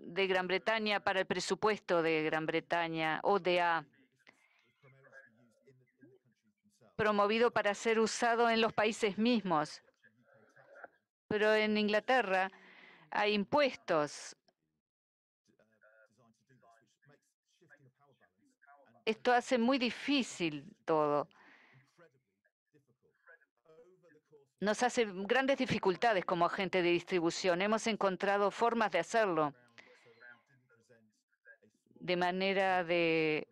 de Gran Bretaña para el presupuesto de Gran Bretaña, ODA, promovido para ser usado en los países mismos. Pero en Inglaterra hay impuestos. Esto hace muy difícil todo. Nos hace grandes dificultades como agente de distribución. Hemos encontrado formas de hacerlo de manera de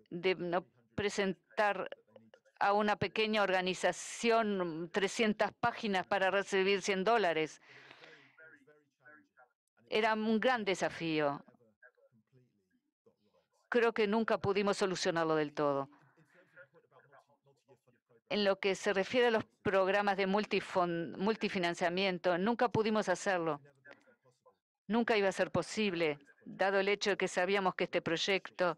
no presentar a una pequeña organización 300 páginas para recibir $100. Era un gran desafío. Creo que nunca pudimos solucionarlo del todo. En lo que se refiere a los programas de multifinanciamiento, nunca pudimos hacerlo. Nunca iba a ser posible, dado el hecho de que sabíamos que este proyecto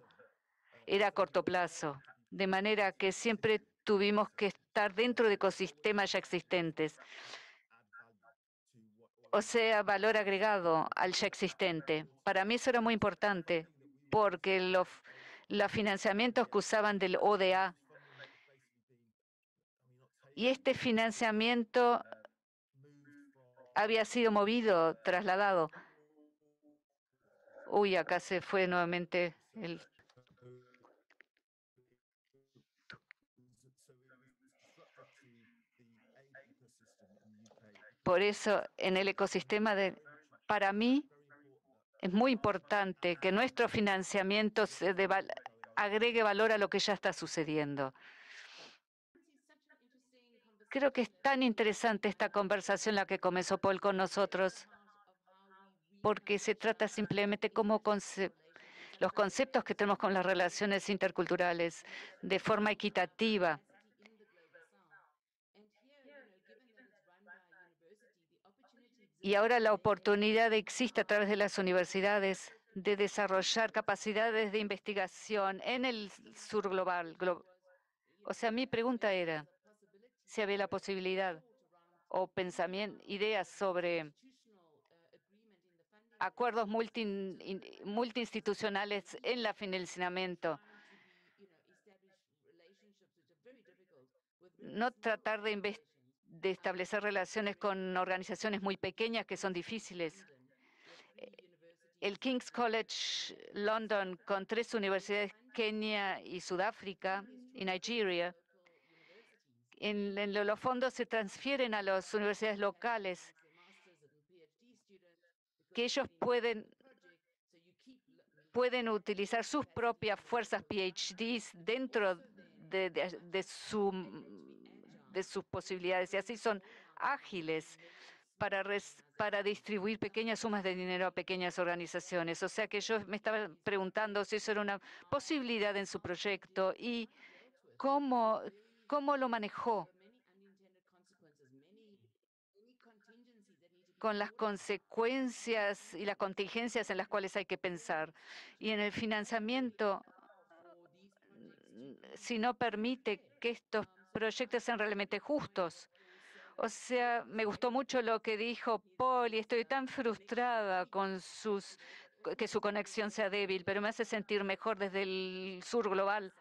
era a corto plazo, de manera que siempre tuvimos que estar dentro de ecosistemas ya existentes. O sea, valor agregado al ya existente. Para mí eso era muy importante, porque los financiamientos que usaban del ODA, y este financiamiento había sido movido, trasladado. Uy, acá se fue nuevamente el... Por eso, en el ecosistema para mí, es muy importante que nuestro financiamiento agregue valor a lo que ya está sucediendo. Creo que es tan interesante esta conversación la que comenzó Paul con nosotros, porque se trata simplemente como los conceptos que tenemos con las relaciones interculturales de forma equitativa. Y ahora la oportunidad existe a través de las universidades de desarrollar capacidades de investigación en el sur global. O sea, mi pregunta era si había la posibilidad o ideas sobre acuerdos multiinstitucionales en el financiamiento. No tratar de establecer relaciones con organizaciones muy pequeñas que son difíciles. El King's College London, con 3 universidades, Kenia y Sudáfrica y Nigeria, los fondos se transfieren a las universidades locales, que ellos pueden utilizar sus propias fuerzas PhDs dentro de sus posibilidades, y así son ágiles para para distribuir pequeñas sumas de dinero a pequeñas organizaciones. O sea que yo me estaba preguntando si eso era una posibilidad en su proyecto y cómo lo manejó con las consecuencias y las contingencias en las cuales hay que pensar. Y en el financiamiento, si no permite que estos proyectos sean realmente justos. O sea, me gustó mucho lo que dijo Paul y estoy tan frustrada con que su conexión sea débil, pero me hace sentir mejor desde el sur global.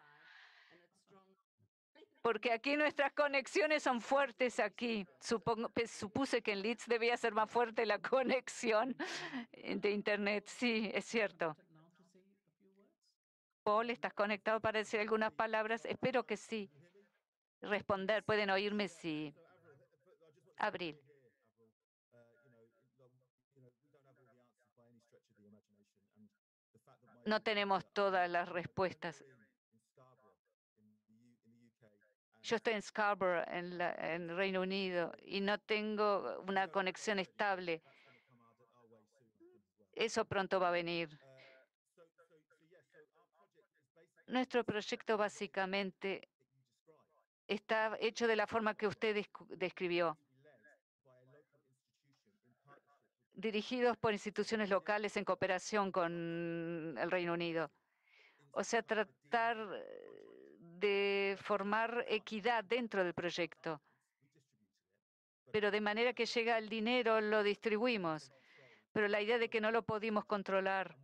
Porque aquí nuestras conexiones son fuertes aquí. Supuse que en Leeds debía ser más fuerte la conexión de Internet. Sí, es cierto. Paul, ¿estás conectado para decir algunas palabras? Espero que sí. Responder, pueden oírme, sí. Abril. No tenemos todas las respuestas. Yo estoy en Scarborough, en Reino Unido, y no tengo una conexión estable. Eso pronto va a venir. Nuestro proyecto básicamente está hecho de la forma que usted describió, dirigidos por instituciones locales en cooperación con el Reino Unido. O sea, tratar de formar equidad dentro del proyecto, pero de manera que llega el dinero, lo distribuimos. Pero la idea de que no lo pudimos controlar.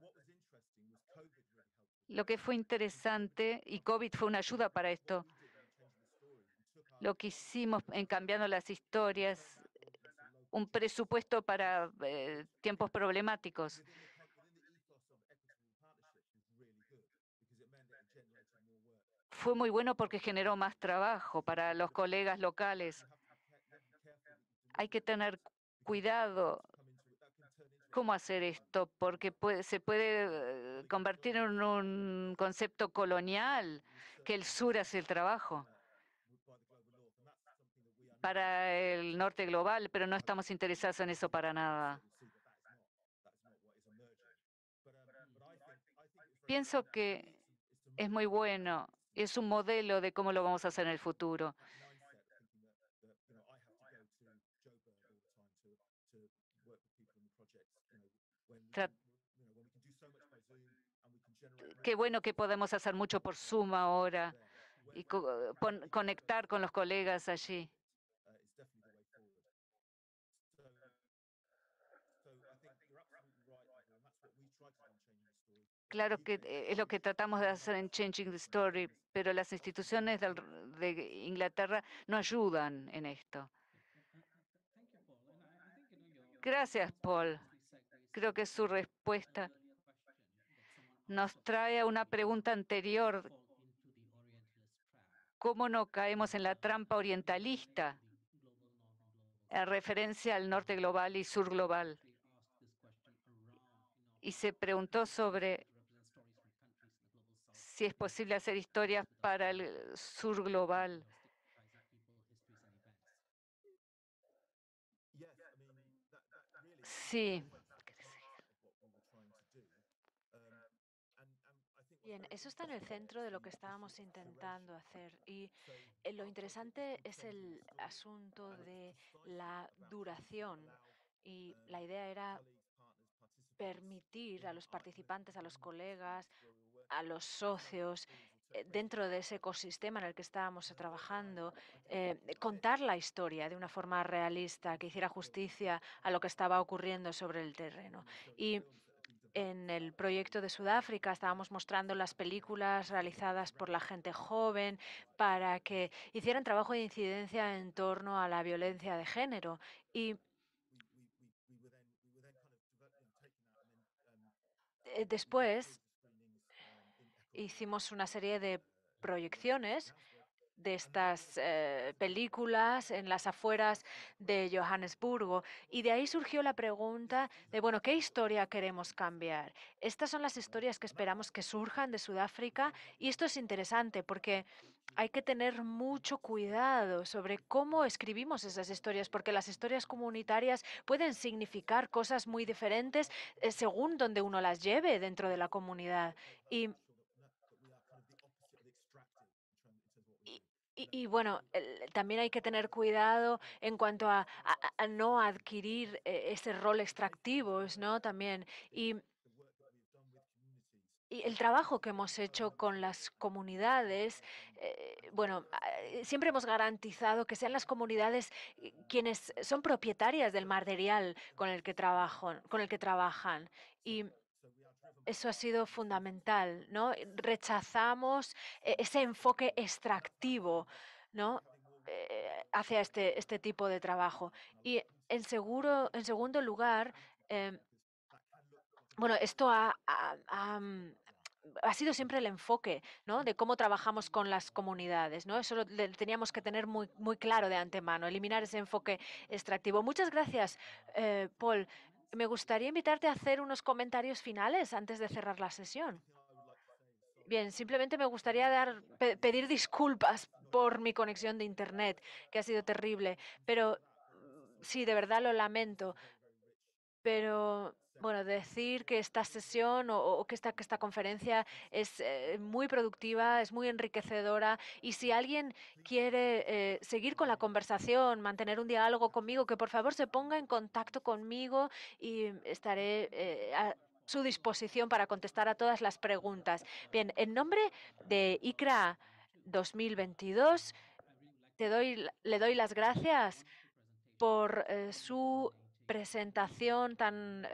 Lo que fue interesante, y COVID fue una ayuda para esto, lo que hicimos en cambiando las historias, un presupuesto para tiempos problemáticos. Fue muy bueno porque generó más trabajo para los colegas locales. Hay que tener cuidado cómo hacer esto, porque se puede convertir en un concepto colonial, que el sur hace el trabajo para el norte global, pero no estamos interesados en eso para nada. Pienso que es muy bueno, es un modelo de cómo lo vamos a hacer en el futuro. Qué bueno que podemos hacer mucho por Zoom ahora y conectar con los colegas allí. Claro que es lo que tratamos de hacer en Changing the Story, pero las instituciones de Inglaterra no ayudan en esto. Gracias, Paul. Creo que su respuesta nos trae a una pregunta anterior. ¿Cómo no caemos en la trampa orientalista en referencia al norte global y sur global? Y se preguntó sobre si es posible hacer historias para el sur global. Sí. Bien, eso está en el centro de lo que estábamos intentando hacer. Y lo interesante es el asunto de la duración. Y la idea era permitir a los participantes, a los colegas, a los socios, dentro de ese ecosistema en el que estábamos trabajando, contar la historia de una forma realista, que hiciera justicia a lo que estaba ocurriendo sobre el terreno. Y en el proyecto de Sudáfrica estábamos mostrando las películas realizadas por la gente joven para que hicieran trabajo de incidencia en torno a la violencia de género. Y después hicimos una serie de proyecciones de estas películas en las afueras de Johannesburgo. Y de ahí surgió la pregunta de, bueno, ¿qué historia queremos cambiar? Estas son las historias que esperamos que surjan de Sudáfrica y esto es interesante porque hay que tener mucho cuidado sobre cómo escribimos esas historias, porque las historias comunitarias pueden significar cosas muy diferentes según donde uno las lleve dentro de la comunidad. Y bueno, también hay que tener cuidado en cuanto a no adquirir ese rol extractivos, ¿no? También. Y el trabajo que hemos hecho con las comunidades, bueno, siempre hemos garantizado que sean las comunidades quienes son propietarias del material con el que trabajan. Y eso ha sido fundamental, ¿no? Rechazamos ese enfoque extractivo, ¿no? Hacia este tipo de trabajo. Y en segundo lugar, em, bueno, esto ha sido siempre el enfoque, ¿no? De cómo trabajamos con las comunidades, ¿no? Eso teníamos que tener muy, muy claro de antemano, eliminar ese enfoque extractivo. Muchas gracias, Paul. Me gustaría invitarte a hacer unos comentarios finales antes de cerrar la sesión. Bien, simplemente me gustaría pedir disculpas por mi conexión de Internet, que ha sido terrible, pero sí, de verdad lo lamento. Pero bueno, decir que esta sesión o que esta conferencia es muy productiva, es muy enriquecedora y si alguien quiere seguir con la conversación, mantener un diálogo conmigo, que por favor se ponga en contacto conmigo y estaré a su disposición para contestar a todas las preguntas. Bien, en nombre de ICRA 2022, le doy las gracias por su presentación tan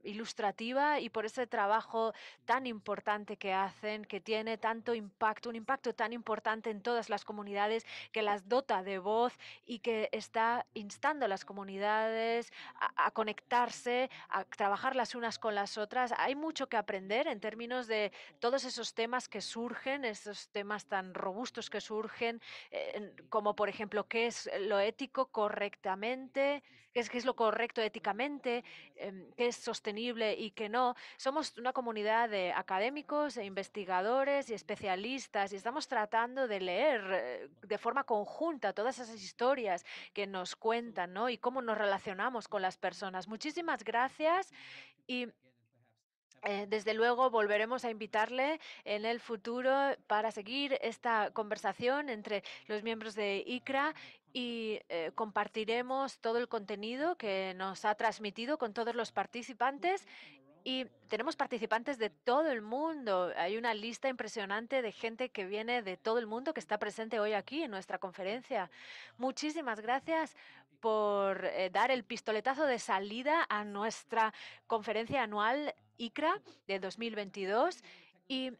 ilustrativa y por ese trabajo tan importante que hacen, que tiene tanto impacto, un impacto tan importante en todas las comunidades, que las dota de voz y que está instando a las comunidades a conectarse, a trabajar las unas con las otras. Hay mucho que aprender en términos de todos esos temas que surgen, esos temas tan robustos que surgen, como por ejemplo, qué es lo ético correctamente, qué es lo correcto éticamente, qué es sostenible y qué no. Somos una comunidad de académicos, e investigadores y especialistas y estamos tratando de leer de forma conjunta todas esas historias que nos cuentan, ¿no? Y cómo nos relacionamos con las personas. Muchísimas gracias y desde luego volveremos a invitarle en el futuro para seguir esta conversación entre los miembros de ICRA y compartiremos todo el contenido que nos ha transmitido con todos los participantes. Y tenemos participantes de todo el mundo. Hay una lista impresionante de gente que viene de todo el mundo que está presente hoy aquí en nuestra conferencia. Muchísimas gracias por dar el pistoletazo de salida a nuestra conferencia anual ICRA de 2022 y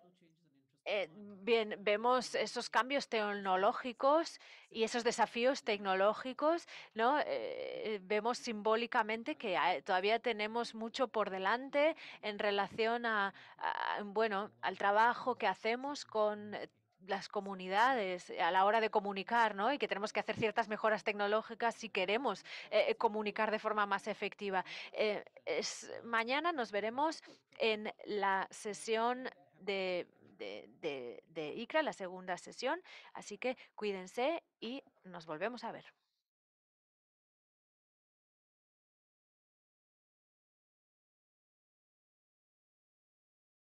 bien, vemos esos cambios tecnológicos y esos desafíos tecnológicos, ¿no? Vemos simbólicamente que todavía tenemos mucho por delante en relación bueno, al trabajo que hacemos con las comunidades a la hora de comunicar, ¿no? Y que tenemos que hacer ciertas mejoras tecnológicas si queremos comunicar de forma más efectiva. Mañana nos veremos en la sesión de ICRA, la segunda sesión. Así que cuídense y nos volvemos a ver.